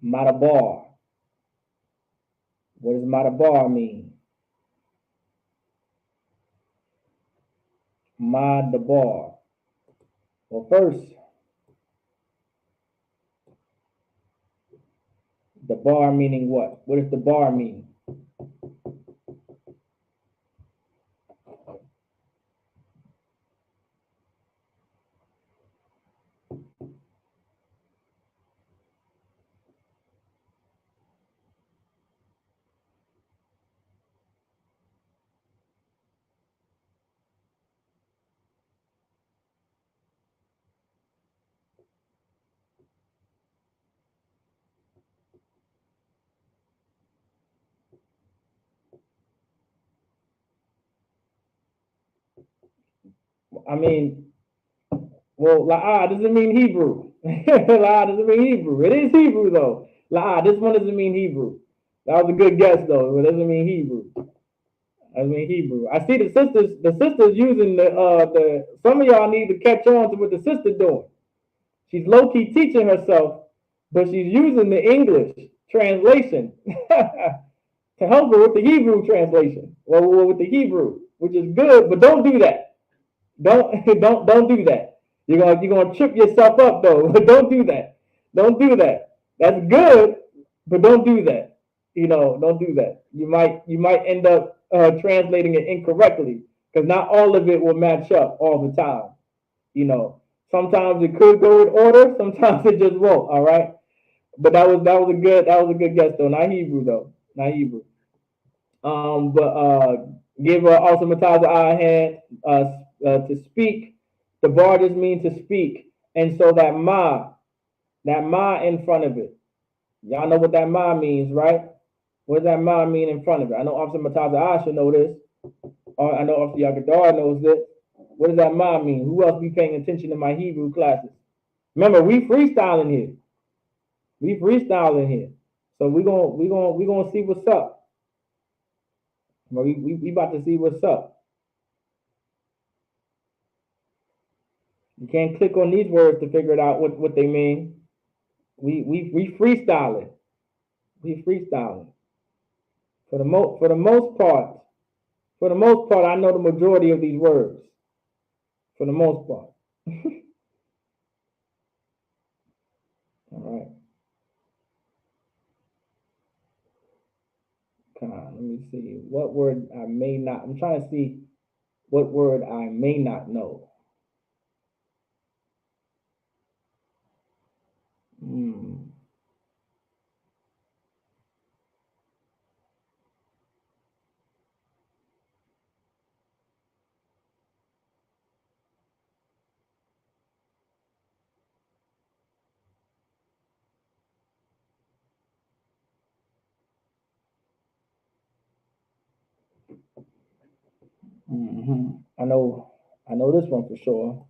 Madabar. What does Madabar mean? Madabar. Well, first, the bar meaning what? What does the bar mean? I mean, well, la'ah doesn't mean Hebrew. La'ah doesn't mean Hebrew. It is Hebrew though. La'ah, this one doesn't mean Hebrew. That was a good guess though. It doesn't mean Hebrew. I mean Hebrew. I see the sisters using the some of y'all need to catch on to what the sister doing. She's low key teaching herself, but she's using the English translation to help her with the Hebrew translation. Well, with the Hebrew, which is good, but don't do that. Don't do that. You're gonna trip yourself up though. Don't do that. Don't do that. That's good, but don't do that. Don't do that. You might end up translating it incorrectly because not all of it will match up all the time. Sometimes it could go in order, sometimes it just won't. All right, but that was a good guess though. Not Hebrew though. Not Hebrew. But give also Mataza a hand to speak. The bar just means to speak, and so that ma in front of it. Y'all know what that ma means, right? What does that ma mean in front of it? I know Officer Mataza I should know this. Or I know Officer Yakadar knows this. What does that ma mean? Who else be paying attention in my Hebrew classes? Remember, we freestyling here. We freestyling here. So we gonna see what's up. We about to see what's up. You can't click on these words to figure it out what they mean. We freestyling. We freestyling. For the most part, I know the majority of these words. For the most part. All right. Come on, let me see. What word I may not. I'm trying to see what word I may not know. Hmm. Mm-hmm. I know this one for sure.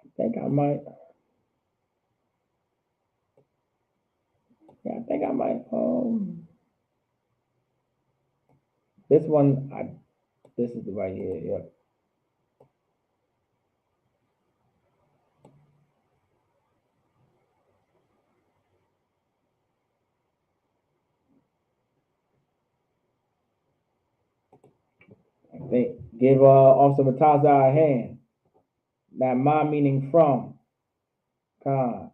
I think I might. Yeah, I think I might. This one. This is the right here. Yeah. I think give Officer Mataza a hand. That ma meaning from. Khan.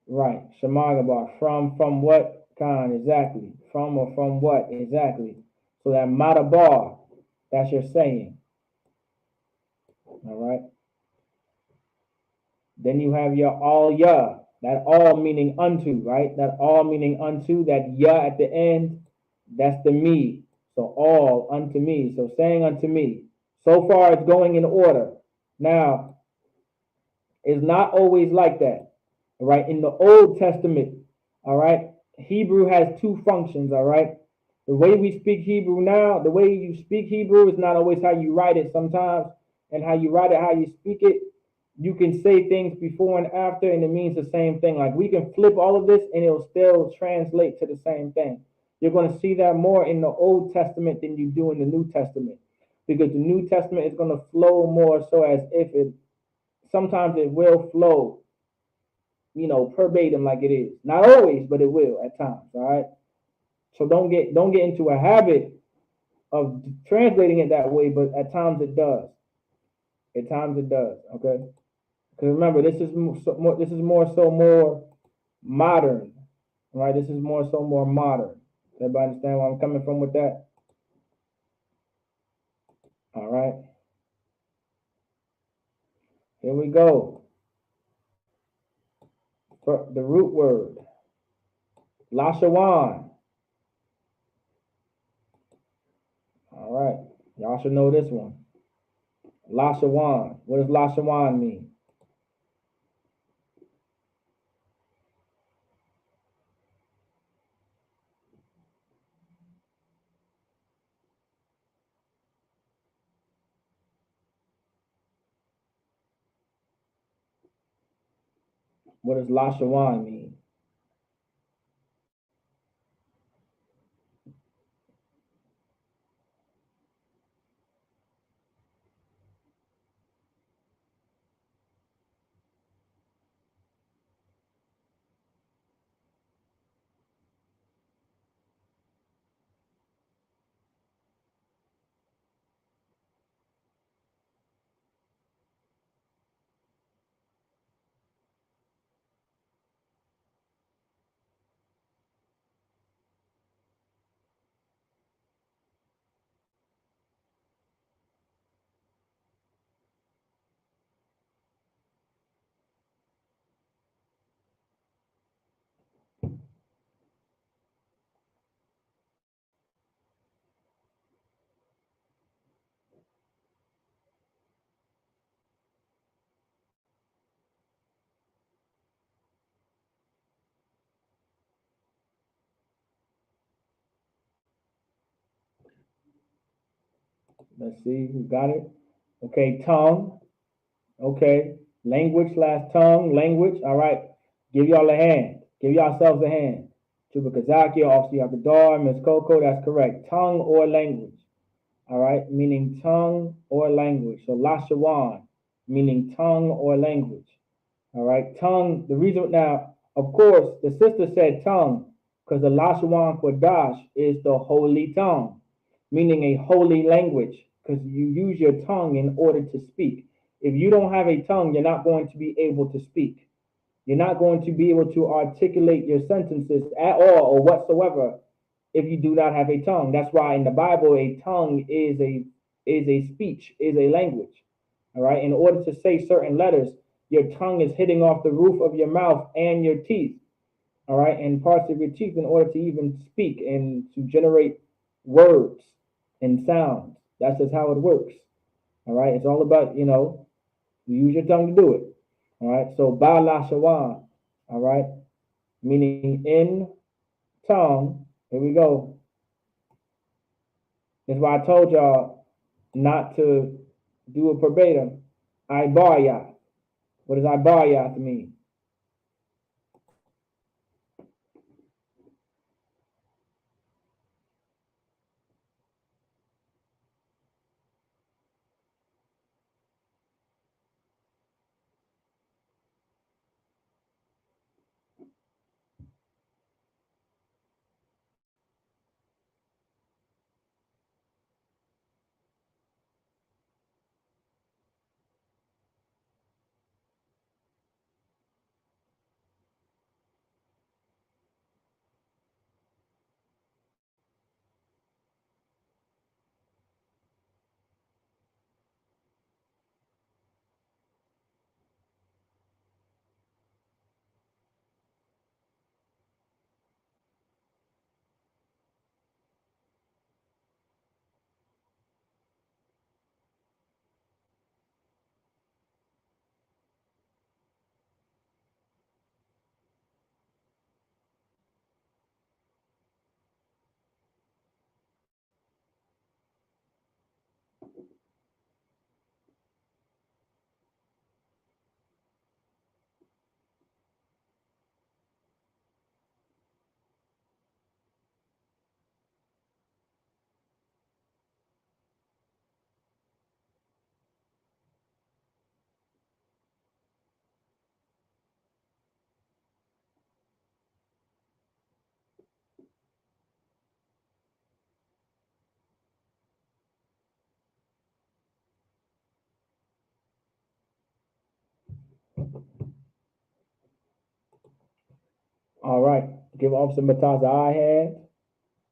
Right. Shamagabar. From what? Khan. Exactly. From or from what? Exactly. So that matabar. That's your saying. All right. Then you have your all ya. That all meaning unto, right? That all meaning unto, that ya at the end, that's the me. So all unto me. So saying unto me. So far it's going in order. Now, it's not always like that. All right. In the Old Testament, all right, Hebrew has two functions, all right. The way we speak Hebrew now, the way you speak Hebrew is not always how you write it sometimes, and how you write it, how you speak it. You can say things before and after, and it means the same thing. Like we can flip all of this, and it'll still translate to the same thing. You're going to see that more in the Old Testament than you do in the New Testament, because the New Testament is going to flow more so as if it. Sometimes it will flow, verbatim like it is. Not always, but it will at times. All right. So don't get into a habit of translating it that way, but at times it does. At times it does. Okay. Because remember, this is more modern, right? This is more so more modern. Everybody understand where I'm coming from with that? All right. Here we go. For the root word, Lashawan. All right. Y'all should know this one. Lashawan. What does Lashawan mean? What does Lashawan mean? Let's see who got it. Okay, tongue. Okay, language slash tongue, language. All right, give y'all a hand. Give yourselves a hand. Tuba Kazaki, Officer Yakadar, Miss Coco, that's correct. Tongue or language. All right, meaning tongue or language. So Lashawan, meaning tongue or language. All right, tongue. The reason now, of course, the sister said tongue because the Lashawan Qadash is the holy tongue, meaning a holy language, because you use your tongue in order to speak. If you don't have a tongue, you're not going to be able to speak. You're not going to be able to articulate your sentences at all or whatsoever if you do not have a tongue. That's why in the Bible, a tongue is a speech, is a language. All right. In order to say certain letters, your tongue is hitting off the roof of your mouth and your teeth. All right, and parts of your teeth in order to even speak and to generate words and sounds. That's just how it works. All right, it's all about you use your tongue to do it. All right, so ba la shawan. All right, meaning in tongue. Here we go. That's why I told y'all not to do a verbatim. Ibarya. What does Ibarya mean? All right. Give Officer Mataza a hand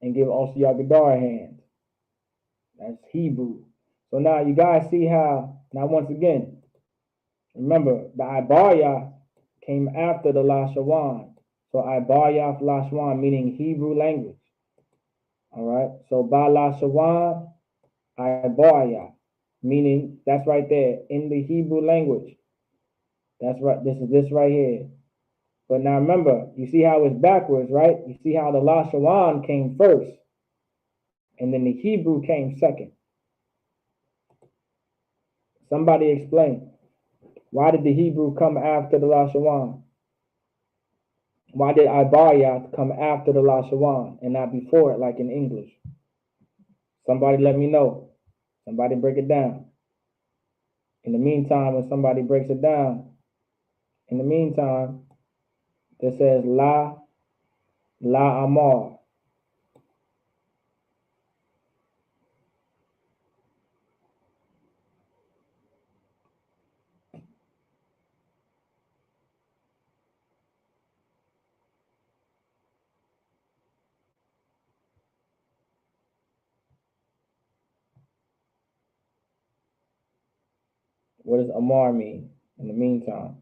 and give Officer Yagadar a hand. That's Hebrew. So now you guys see how, now once again, remember the Ibarya came after the Lashawan. So Ibarya Lashawan meaning Hebrew language. All right. So Ba Lashawan Ibarya meaning that's right there in the Hebrew language. That's right. This is this right here. But now remember, you see how it's backwards, right? You see how the Lashawan came first, and then the Hebrew came second. Somebody explain. Why did the Hebrew come after the Lashawan? Why did Ibarya come after the Lashawan and not before it like in English? Somebody let me know. Somebody break it down. In the meantime, when somebody breaks it down, in the meantime, it says La Amar. What does Amar mean in the meantime?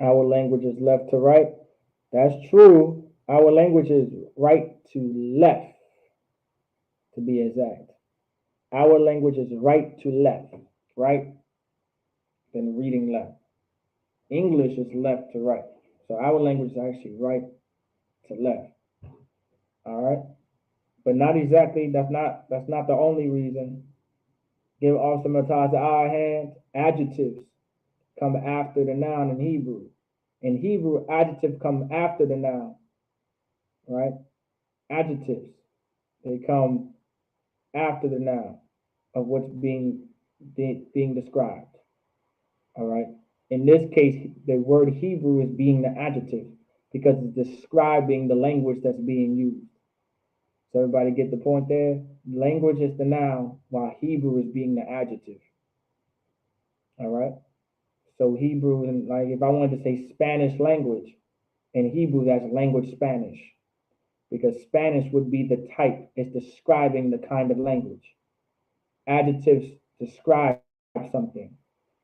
Our language is left to right. That's true. Our language is right to left, to be exact. Our language is right to left, right? Then reading left. English is left to right. So our language is actually right to left. All right. But not exactly, that's not the only reason. Give Officer Mataza our hand. Adjectives come after the noun in Hebrew. In Hebrew, adjectives come after the noun, right? Adjectives, they come after the noun of what's being described. All right. In this case, the word Hebrew is being the adjective because it's describing the language that's being used. So everybody get the point there? Language is the noun while Hebrew is being the adjective. All right. So Hebrew, and like if I wanted to say Spanish language, in Hebrew that's language Spanish, because Spanish would be the type. It's describing the kind of language. Adjectives describe something.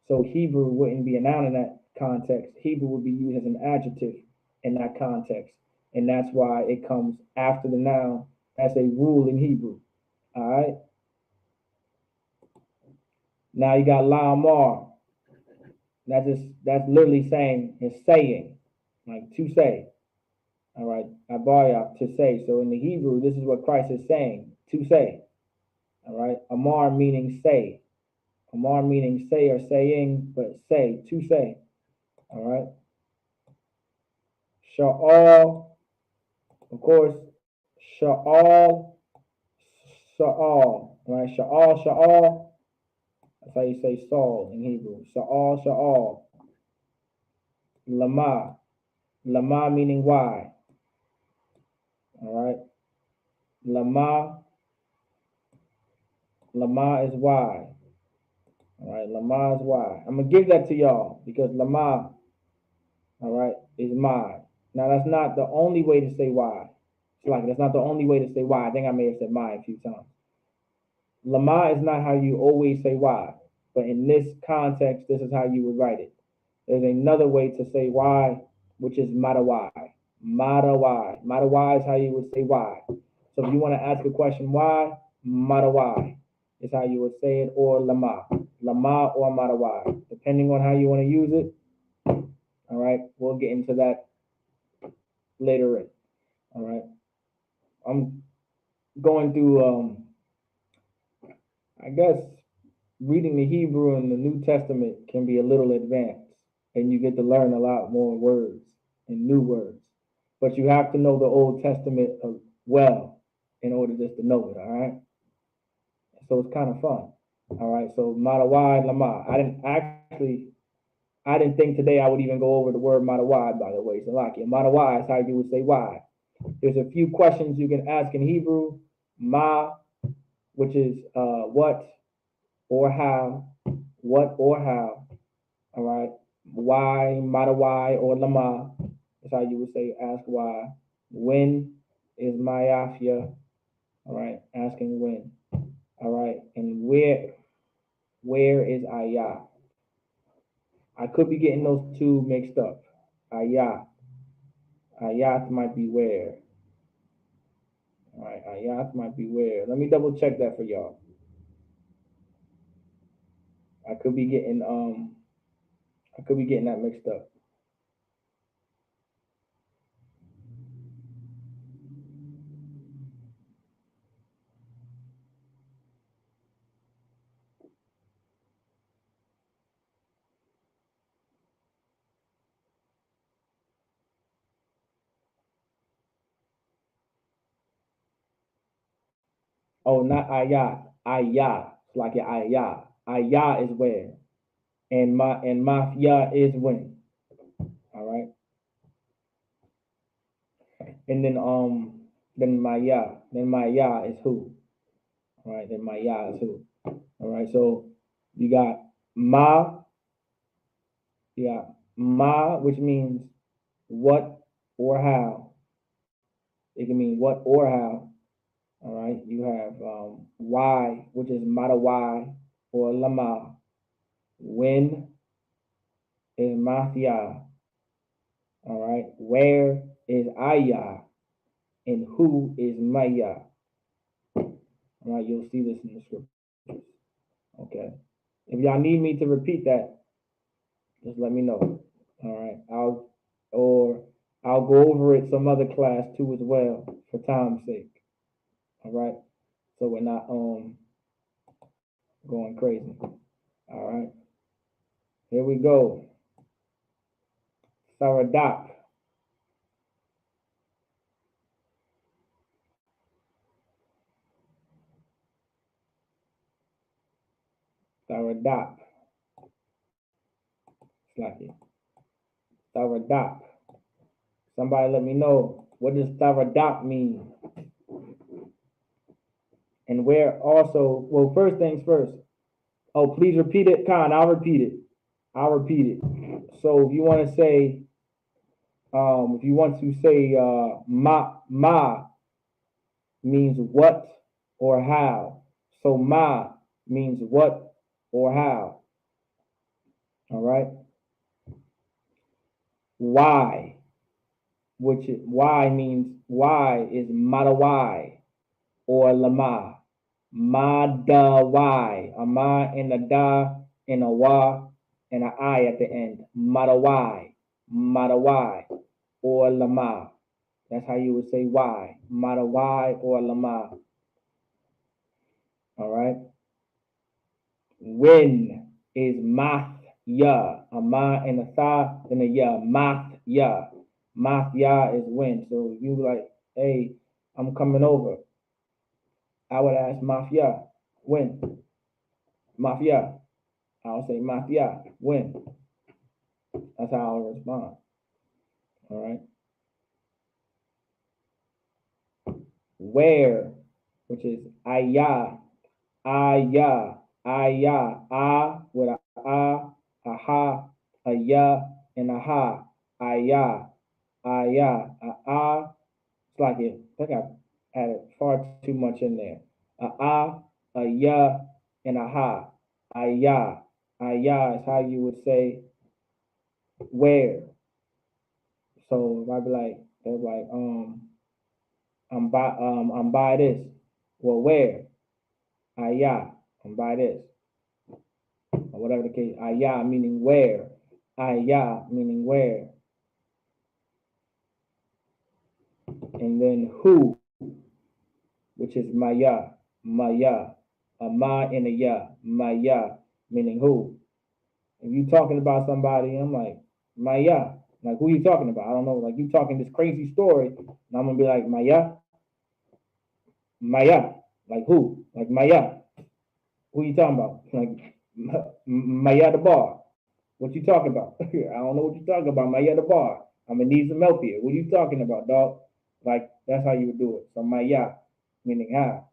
So Hebrew wouldn't be a noun in that context. Hebrew would be used as an adjective in that context. And that's why it comes after the noun. That's a rule in Hebrew. All right. Now you got La Amar. That's literally saying, it's saying, like to say. All right. Abayah, to say. So in the Hebrew, this is what Christ is saying, to say. All right. Amar meaning say. Amar meaning say or saying, but say, to say. All right. Sha'al, of course, Sha'al, Sha'al, right? Sha'al, Sha'al. That's how you say Saul in Hebrew. Sha'al, Sha'al. Lama, Lama meaning why. All right. Lama, Lama is why. All right. Lama is why. I'm going to give that to y'all because Lama, all right, is my. Now, that's not the only way to say why. It's like, that's not the only way to say why. I think I may have said my a few times. Lama is not how you always say why, but in this context, this is how you would write it. There's another way to say why, which is matawai. Matawai. Matawai is how you would say why. So if you want to ask a question why, matawai is how you would say it, or lama. Lama or Matawai, depending on how you want to use it. All right, we'll get into that later in. All right, I'm going through, I guess, reading the Hebrew and the New Testament can be a little advanced, and you get to learn a lot more words and new words. But you have to know the Old Testament well in order just to know it. All right, so it's kind of fun. All right, so Matawai Lama. I didn't think today I would even go over the word Matawai, by the way. So like Matawai is how you would say why. There's a few questions you can ask in Hebrew. Ma, which is what or how, what or how. All right. Why, Matawai or Lama is how you would say ask why. When is Mayafia. All right, asking when. All right, and where is Ayah? I could be getting those two mixed up. Ayah. Ayat might be where. All right, Ayat might be where. Let me double check that for y'all. I could be getting that mixed up. Oh, not Ayat. Ayah. It's like Ayah. Ayah is where. And Mafia is when. All right. And then Maya. Then Maya is who. All right, then Maya is who. All right, so you got Ma, you got Ma, which means what or how. It can mean what or how. All right, you have why, which is Mata why or Lama. When is Mafia. All right, where is Aya, and who is Maya. All right, you'll see this in the scriptures. Okay, if y'all need me to repeat that, just let me know. All right, I'll go over it some other class too as well for time's sake. All right, so we're not going crazy. All right, here we go. Saradak. Saradak. It's like it. Saradak. Somebody let me know, what does Saradak mean? And where also, well, first things first. Oh, please repeat it, Khan. I'll repeat it. I'll repeat it. So if you want to say, ma means what or how. So ma means what or how. All right. Why, why means why is matawai or lama. Madawai. A ma and a da and a wa and a I at the end. Matawai. Matawai or lama. That's how you would say why. Matawai or lama. All right. When is math ya. A ma and a tha, then a ya. Math ya. Math ya is when. So if you like, hey, I'm coming over, I would ask mafia, when? Mafia. I'll say mafia, when? That's how I'll respond. All right. Where, which is ayah, ayah, ayah, ah with a ah, a ha, a ya, and a ha, ayah, ayah, a ah. It's like it. I think I added far too much in there. A ah, a ya, and a ha. Ayah, ayah is how you would say where. So if I be like, they're like, I'm by this. Well, where? Ayah. and buy this, or whatever the case. Ayah meaning where. Ayah meaning where. And then who, which is maya, maya, a ma and a ya, maya, meaning who. If you talking about somebody, I'm like, maya, like who you talking about? I don't know, like you talking this crazy story, and I'm gonna be like, maya, maya, like who? Like maya, who you talking about? Like maya the bar. What you talking about? I don't know what you talking about. Maya the bar. I'm gonna need some help here. What are you talking about, dog? Like that's how you would do it. So maya, meaning how.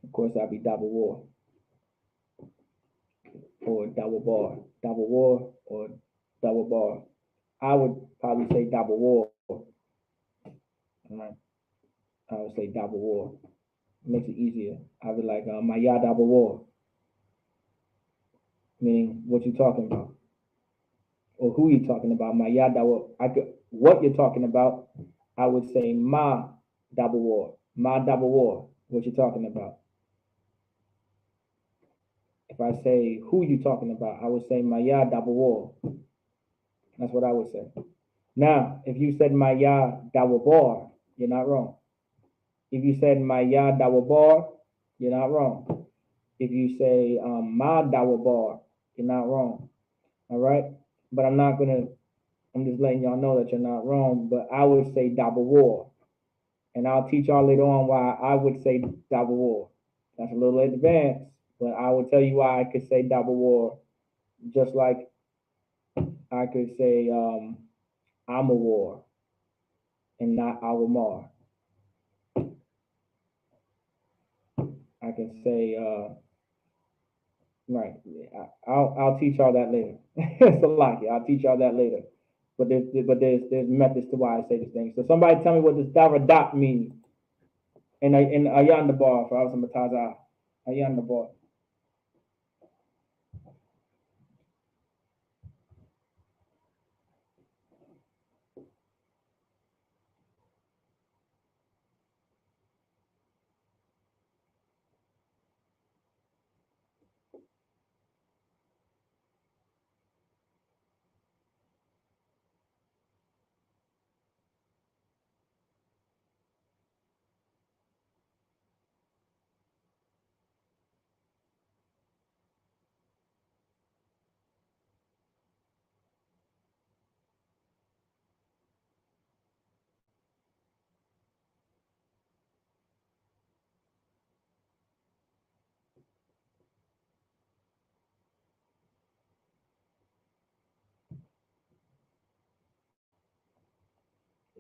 Of course, I'll be double war or double bar, double war or double bar. I would probably say double war. Right? I would say double war. It makes it easier. I would like maya double war, meaning what you talking about or who you talking about. Maya double. I could what you're talking about. I would say ma double war, ma double war. What you talking about? If I say who you talking about, I would say maya double war. That's what I would say. Now, if you said maya double bar, you're not wrong. If you said maya double bar, you're not wrong. If you say ma double bar, you're not wrong. All right, but I'm just letting y'all know that you're not wrong. But I would say double war, and I'll teach y'all later on why I would say double war. That's a little advanced, but I will tell you why I could say double war, just like I could say I'm a war and not our mar. I can say right. I'll teach y'all that later. It's a lot. I'll teach y'all that later. But there's methods to why I say this thing. So somebody tell me what this davadat means in ayanda bar for Alsa Mataza. Ayanda bar.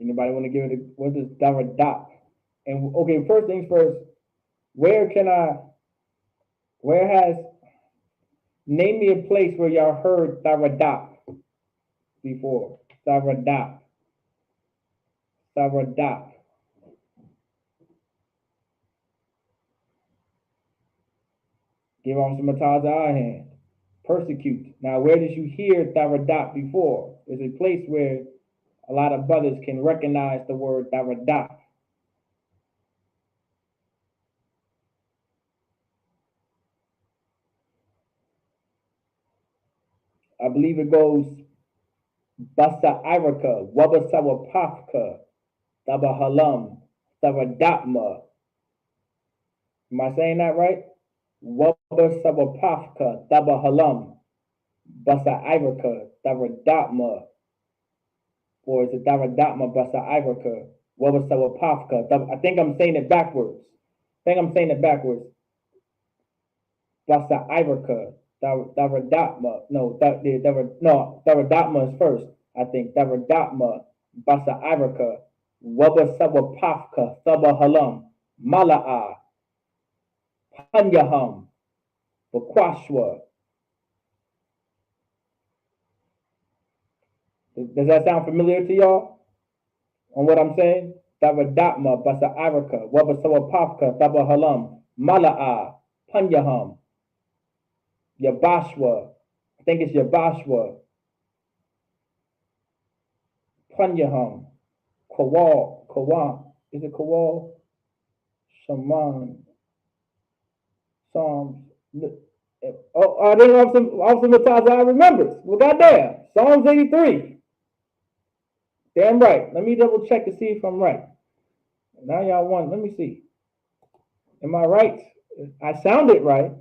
Anybody want to give it what is davadat? And okay, first things first, where can I where has name me a place where y'all heard davadat before? Davadat. Davadat. Give on some Mataza hand. Persecute. Now, where did you hear Davadat before? There's a place where a lot of brothers can recognize the word Davadat. I believe it goes Basa Iraka, Waba Sawapafka, Daba Halam, Davadatma. Am I saying that right? Waba Sawapafka, Daba Halam, Basa Iraka, Davadatma. Or is it Davadatma Basa Iraka, Waba Sawapafka? I think I'm saying it backwards. Basa Iverka, Davadatma. No, Davadatma is first. I think Davadatma, Basa Iverka, Waba Sabapafka, Saba Halam, Mala'a, Panyaham, Bakwashwa. Does that sound familiar to y'all on what I'm saying? Davadatma, Basa Iverka, Waba Sabapafka, Saba Halam, Mala'a, Panyaham, Yabashwa. I think it's Yabashwa, Panyaham. Kawal, is it Kawal? Shaman, Psalms. Oh, I didn't have some Matthias, I remember. Well, goddamn. Psalms 83. Damn right. Let me double check to see if I'm right. Now y'all want, let me see. Am I right? I sounded right.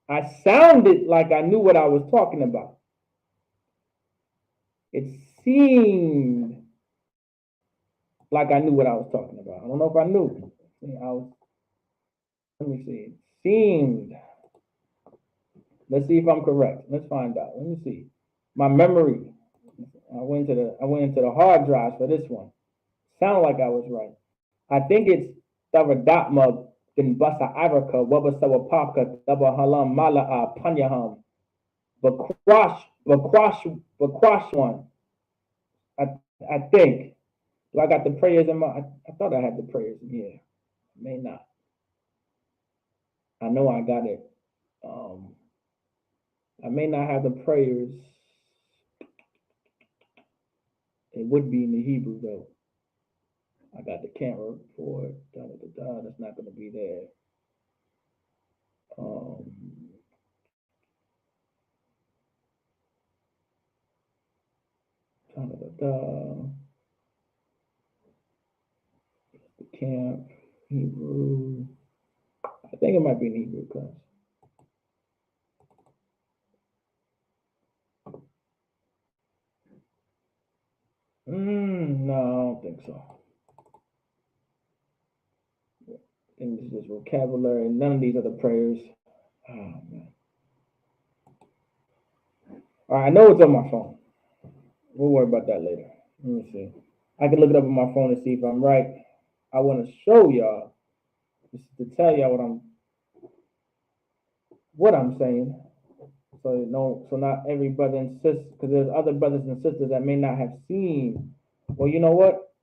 I sounded like I knew what I was talking about. It seemed like I knew what I was talking about. I don't know if I knew. Let me see. It seemed. Let's see if I'm correct. Let's find out. Let me see. My memory. I went into the hard drives for this one. Sound like I was right. I think it's Tavadatma bin Basa Iraka, Wabasawa Paka, Daba Halam Mala'a Panyaham, Bakwash one. I think. Do I got the prayers in my I thought I had the prayers in here. May not. I know I got it. I may not have the prayers. It would be in the Hebrew though. I got the camera for it. That's not going to be there. The camp, Hebrew. I think it might be in Hebrew class. No, I don't think so. I think this is just vocabulary. None of these are the prayers. Oh, man. All right, I know it's on my phone. We'll worry about that later. Let me see. I can look it up on my phone and see if I'm right. I want to show y'all, just to tell y'all what I'm saying. So not every brother and sister, because there's other brothers and sisters that may not have seen. Well, you know what?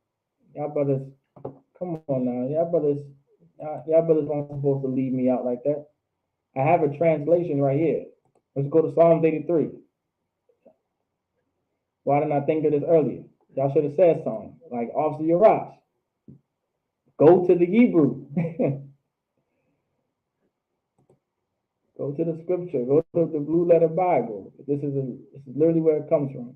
Y'all brothers, come on now. Y'all brothers aren't supposed to leave me out like that. I have a translation right here. Let's go to Psalms 83. Why didn't I think of this earlier? Y'all should have said something. Like Officer Urash. Go to the Hebrew. Go to the scripture. Go to the blue letter Bible. This is literally where it comes from.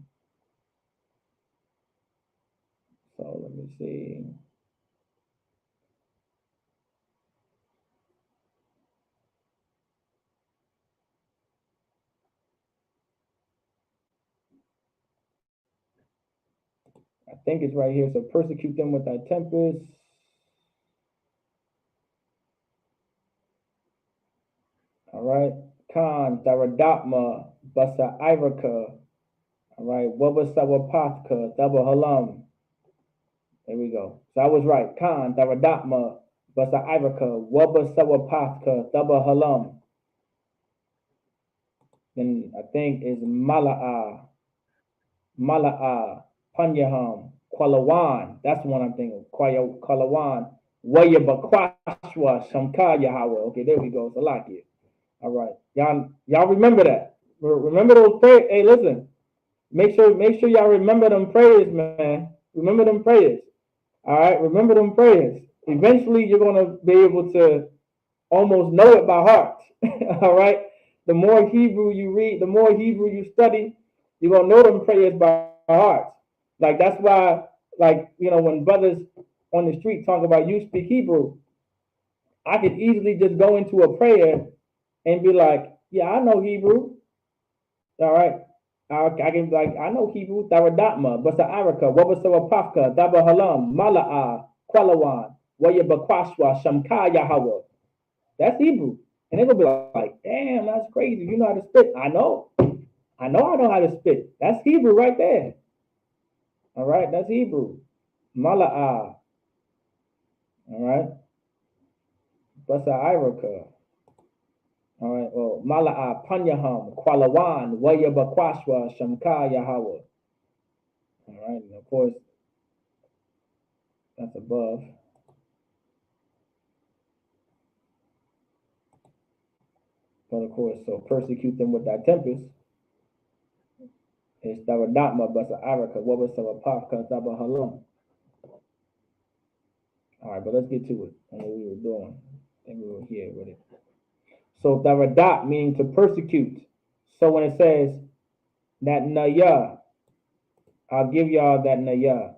So let me see. I think it's right here. So persecute them with thy tempest. All right. Khan, Daradatma, Basa Ivaka. All right. Wabasawapathka, Daba Halam. There we go. So I was right. Khan, Daradatma, Basa Ivaka, Wabasawapathka, Daba Halam. Then I think is Mala'a, Panyaham, Kwalawan. That's the one I'm thinking. Kwalawan, Wayabakwashwa, Shamka Yahweh. Okay, there we go. It's a lot here. All right, y'all remember that. Remember those prayers. Hey, listen. Make sure y'all remember them prayers, man. Remember them prayers. All right, remember them prayers. Eventually, you're gonna be able to almost know it by heart. All right. The more Hebrew you read, the more Hebrew you study, you're gonna know them prayers by heart. Like that's why, like when brothers on the street talk about you speak Hebrew, I could easily just go into a prayer and be like, yeah, I know Hebrew. All right. I can be like, I know Hebrew. Daradatma, Basa Araka, Wabasawapafka, Daba Halam, Mala'a, Kwalawan, Wayabakwashwa, Shamka Yahweh. That's Hebrew. And they're gonna be like, damn, that's crazy. You know how to spit. I know I know how to spit. That's Hebrew right there. All right, that's Hebrew. Mala'a. All right. Basa Iraka. All right. Well, Mala'a, Panyaham, Kwalawan, Wayabakwashwa, Shamka Yahweh. All right. And of course, that's above. But of course, so persecute them with thy tempest. It's Daradatma, Basa Iraka, Wabasawapafka, Daba Halam. All right, but let's get to it and what we were doing. I think we were here with it. So daradat meaning to persecute. So when it says that naya, I'll give y'all that naya.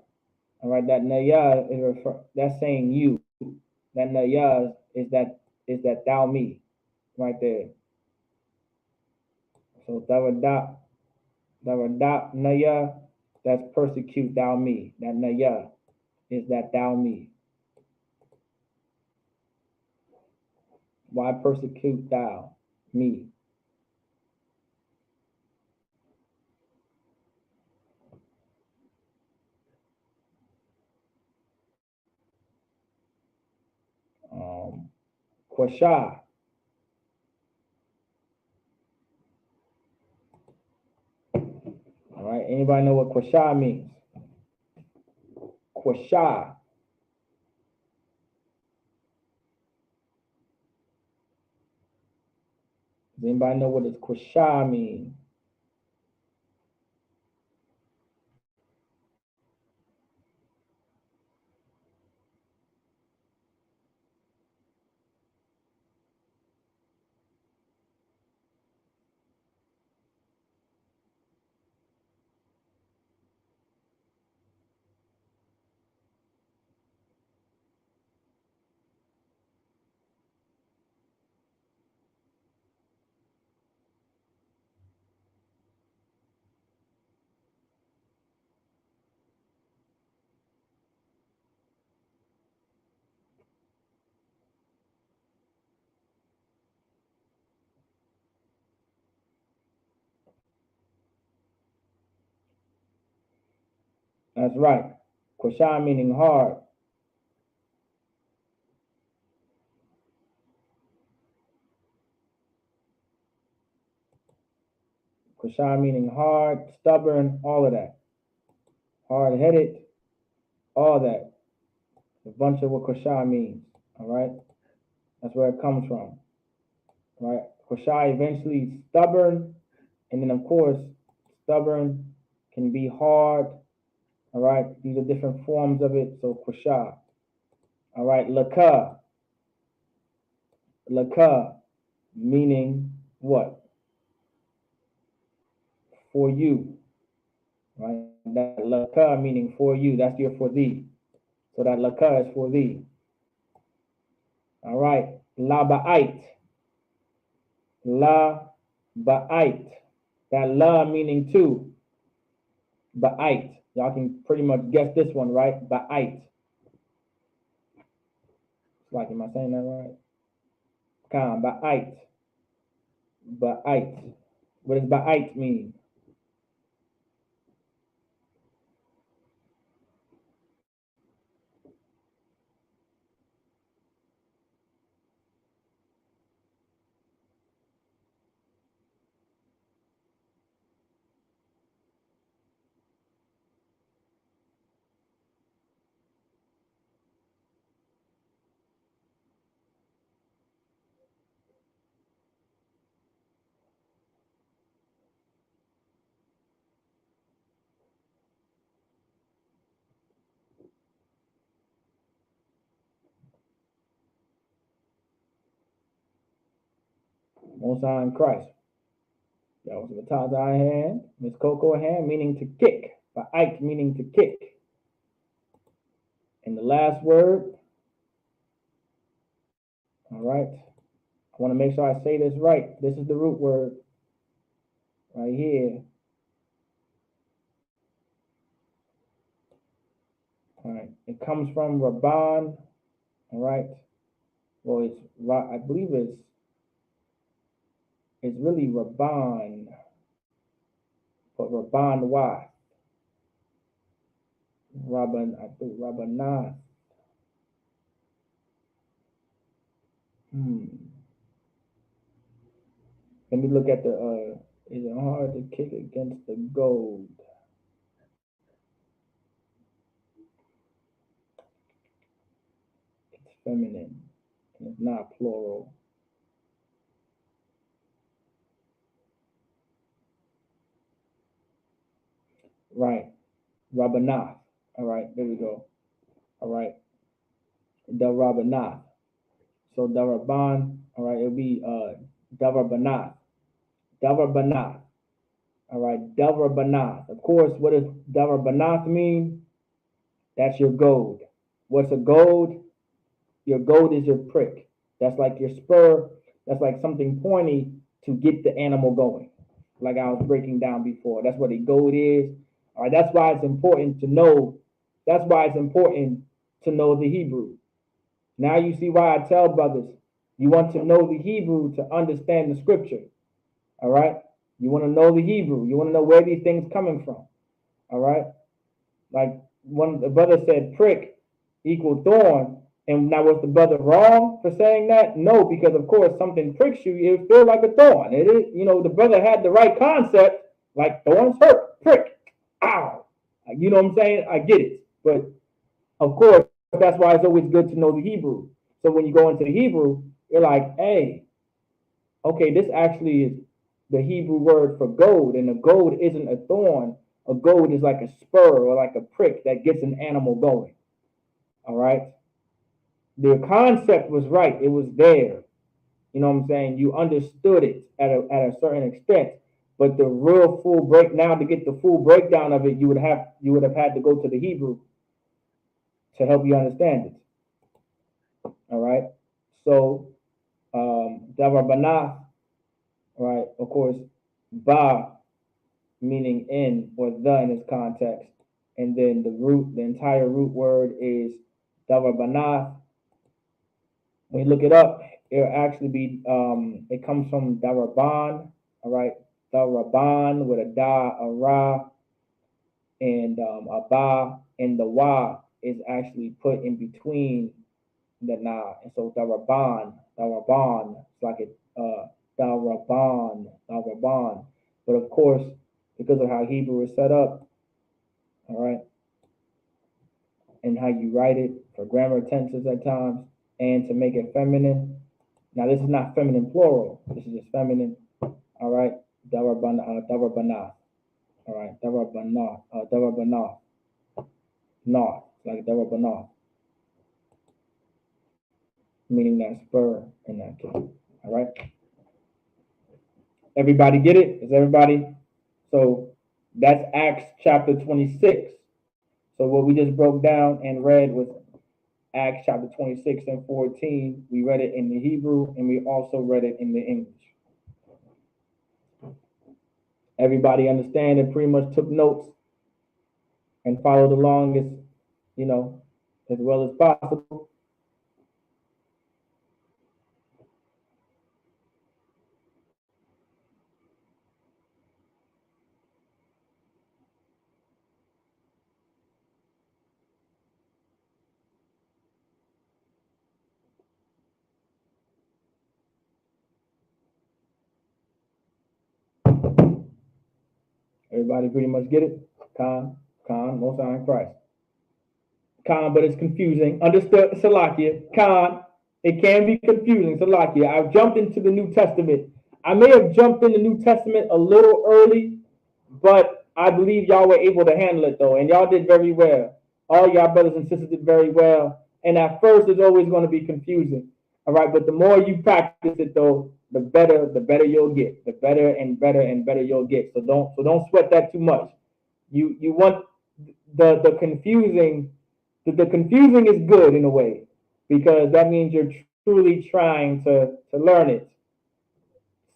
All right, that naya is that's saying you. That naya is that thou me, right there. So daradat naya, that's persecute thou me. That naya is that thou me. Why persecute thou me? Kwasha. All right, anybody know what kwasha means? Kwasha. Does anybody know what does kwasha mean? That's right. Kwasha meaning hard. Kwasha meaning hard, stubborn, all of that. Hard-headed, all that. A bunch of what kwasha means. All right, that's where it comes from. All right, kwasha eventually stubborn, and then of course, stubborn can be hard. All right, these are different forms of it. So kwasha. All right, laka. Laka meaning what? For you. Right? That laka meaning for you. That's your for thee. So that laka is for thee. All right. La ba'ait. La ba'ait. That la meaning two. Ba'ait. Y'all can pretty much guess this one, right? Ba'ait. Like, am I saying that right? Come, ba'ait. Ba'ait. What does ba'ait mean? Most High in Christ. That was Mataza hand, Miss Coco hand, meaning to kick. Ba'ait meaning to kick. And the last word, all right. I want to make sure I say this right. This is the root word right here. All right. It comes from Rabban. All right. Well, I believe it's really Rabban, but Rabban why? Rabban, I think Rabbanah. Let me look at the. Is it hard to kick against the gold? It's feminine, and it's not plural. Right. Rabbanah. All right, there we go. All right. Darabanath. So Daraban, all right, it'll be Darabanath. Darabanath. All right, Darabanath. Of course, what does Darabanath mean? That's your goad. What's a goad? Your goad is your prick. That's like your spur. That's like something pointy to get the animal going. Like I was breaking down before. That's what a goad is. All right, that's why it's important to know. That's why it's important to know the Hebrew. Now you see why I tell brothers, you want to know the Hebrew to understand the scripture. All right? You want to know the Hebrew. You want to know where these things coming from. All right? Like one the brother said prick equal thorn. And now was the brother wrong for saying that? No, because of course something pricks you, it feels like a thorn. It is, the brother had the right concept, like thorns hurt, prick, ow. You know what I'm saying? I get it. But of course, that's why it's always good to know the Hebrew. So when you go into the Hebrew, you're like, hey, okay, this actually is the Hebrew word for goad, and a goad isn't a thorn. A goad is like a spur or like a prick that gets an animal going. All right. The concept was right. It was there. You know what I'm saying? You understood it at a certain extent. But the real full break now to get the full breakdown of it, you would have had to go to the Hebrew to help you understand it. All right. So davar banah, right? Of course, ba meaning in or the in this context, and then the entire root word is davar banah. When you look it up, it'll actually be it comes from daraban, all right, daraban with a da, a ra, and a ba, and the wa is actually put in between the na, and so daraban, it's like a daraban. But of course, because of how Hebrew is set up, all right, and how you write it for grammar tenses at times, and to make it feminine. Now, this is not feminine plural. This is just feminine. All right, darabanah. All right, darabanah. Nah, like darabanah, meaning that spur in that case. All right. Everybody get it? Is everybody? So that's Acts chapter 26. So what we just broke down and read was Acts chapter 26 and 14. We read it in the Hebrew and we also read it in the English. Everybody understand and pretty much took notes and followed along as well as possible. Everybody pretty much get it? Khan, Most High in Christ. Khan, but it's confusing. Understood, Salakia. Khan, it can be confusing, Salakia. I've jumped into the New Testament. I may have jumped in the New Testament a little early, but I believe y'all were able to handle it though, and y'all did very well. All y'all brothers and sisters did very well. And at first, it's always going to be confusing. All right, but the more you practice it though, the better you'll get. The better and better you'll get. So don't sweat that too much. You want the confusing. The confusing is good in a way because that means you're truly trying to learn it.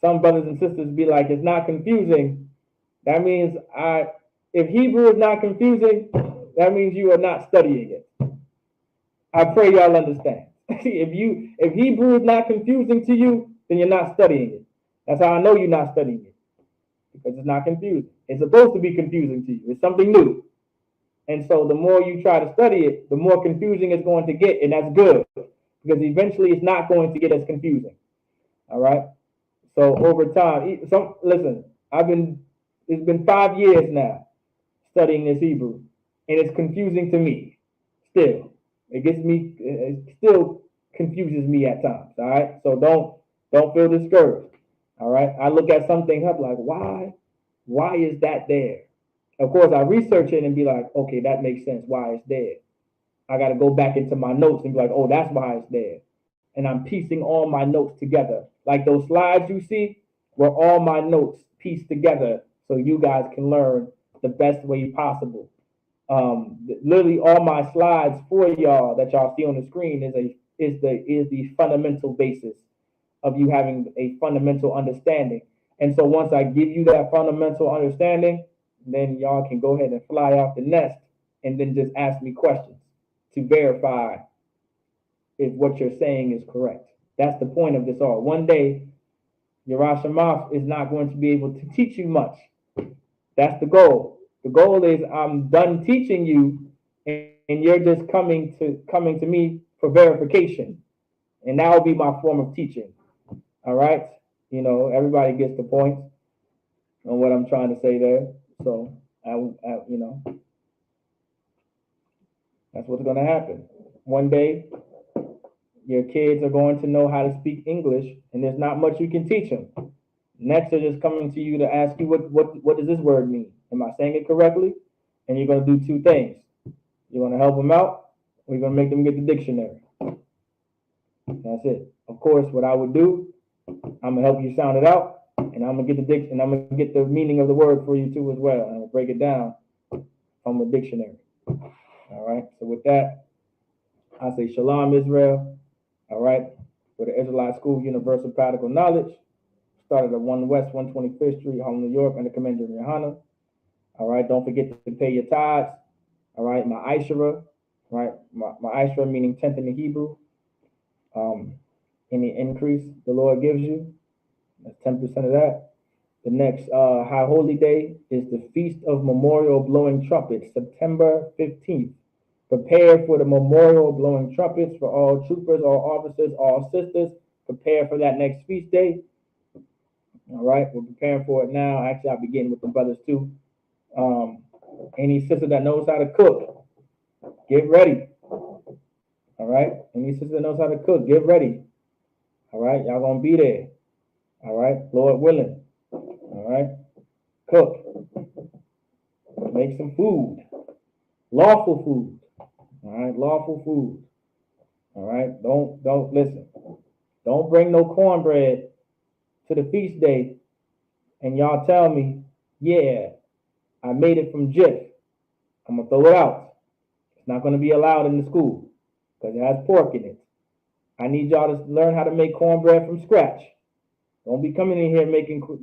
Some brothers and sisters be like, it's not confusing. That means if Hebrew is not confusing, that means you are not studying it. I pray y'all understand. if Hebrew is not confusing to you, then you're not studying it. That's how I know you're not studying it. Because it's not confusing. It's supposed to be confusing to you. It's something new. And so the more you try to study it, the more confusing it's going to get, and that's good. Because eventually it's not going to get as confusing. All right. So over time, listen, it's been 5 years now studying this Hebrew, and it's confusing to me still. It still confuses me at times. All right. So don't feel discouraged. All right. I look at something up like, why is that there? Of course, I research it and be like, okay, that makes sense why it's there. I got to go back into my notes and be like, oh, that's why it's there. And I'm piecing all my notes together. Like those slides you see were all my notes pieced together so you guys can learn the best way possible. Literally all my slides for y'all that y'all see on the screen is the fundamental basis of you having a fundamental understanding. And so once I give you that fundamental understanding, then y'all can go ahead and fly off the nest and then just ask me questions to verify if what you're saying is correct. That's the point of this all. One day, Yerushalayim is not going to be able to teach you much. That's the goal. The goal is I'm done teaching you, and you're just coming to me for verification, and that will be my form of teaching. All right, everybody gets the point on what I'm trying to say there. So that's what's going to happen. One day, your kids are going to know how to speak English, and there's not much you can teach them. Next, they're just coming to you to ask you what does this word mean? Am I saying it correctly? And you're going to do two things. You're going to help them out, or you're going to make them get the dictionary. That's it. Of course, what I would do, I'm gonna help you sound it out, and I'm gonna get and I'm gonna get the meaning of the word for you too as well. I'm gonna break it down from a dictionary. All right. So with that, I say Shalom Israel. All right. For the Israelite School of Universal Practical Knowledge, started at 1 West 125th Street, Harlem, New York, under Commander Johanna. All right. Don't forget to pay your tithes. All right. My Aishara, right? My Aishara meaning 10th in the Hebrew. Any increase the Lord gives you, that's 10% of that. The next High Holy Day is the Feast of Memorial Blowing Trumpets, September 15th. Prepare for the memorial blowing trumpets for all troopers, all officers, all sisters. Prepare for that next feast day. All right, we're preparing for it now. Actually, I'll begin with the brothers too. Any sister that knows how to cook, get ready. All right, any sister that knows how to cook, get ready. All right, y'all gonna be there. All right, Lord willing. All right, cook. Make some food. Lawful food. All right, lawful food. All right, don't listen. Don't bring no cornbread to the feast day and y'all tell me, yeah, I made it from Jif. I'm gonna throw it out. It's not gonna be allowed in the school because it has pork in it. I need y'all to learn how to make cornbread from scratch. Don't be coming in here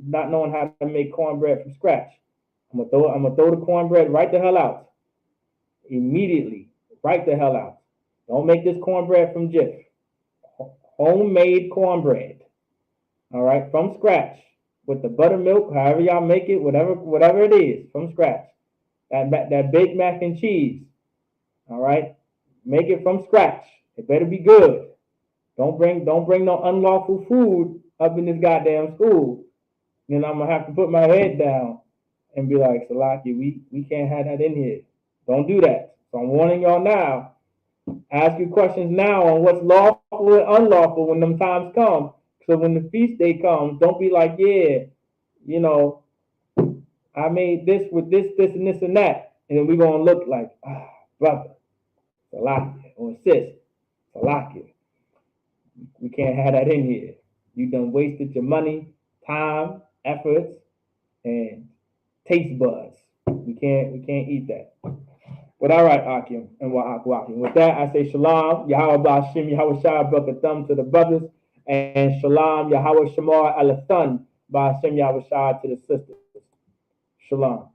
not knowing how to make cornbread from scratch. I'm gonna throw the cornbread right the hell out. Immediately, right the hell out. Don't make this cornbread from Jif. Homemade cornbread. All right, from scratch. With the buttermilk, however y'all make it, whatever it is, from scratch. That baked mac and cheese. All right, make it from scratch. It better be good. Don't bring no unlawful food up in this goddamn school. Then I'm gonna have to put my head down and be like, Salaki, we can't have that in here. Don't do that. So I'm warning y'all now. Ask you questions now on what's lawful and unlawful when them times come. So when the feast day comes, don't be like, yeah, I made this with this, and this, and that. And then we're gonna look like, brother, Salaki, or sis, Salaki. We can't have that in here. You done wasted your money, time, efforts, and taste buds. We can't eat that. But all right, Akim and Wa'akim. With that, I say Shalom, Yahweh Ba'ashim, Yahweh Shah, Brakathum to the brothers, and Shalom, Yahweh Shamar Alathan, Ba'ashim, Yahweh Shah to the sisters. Shalom.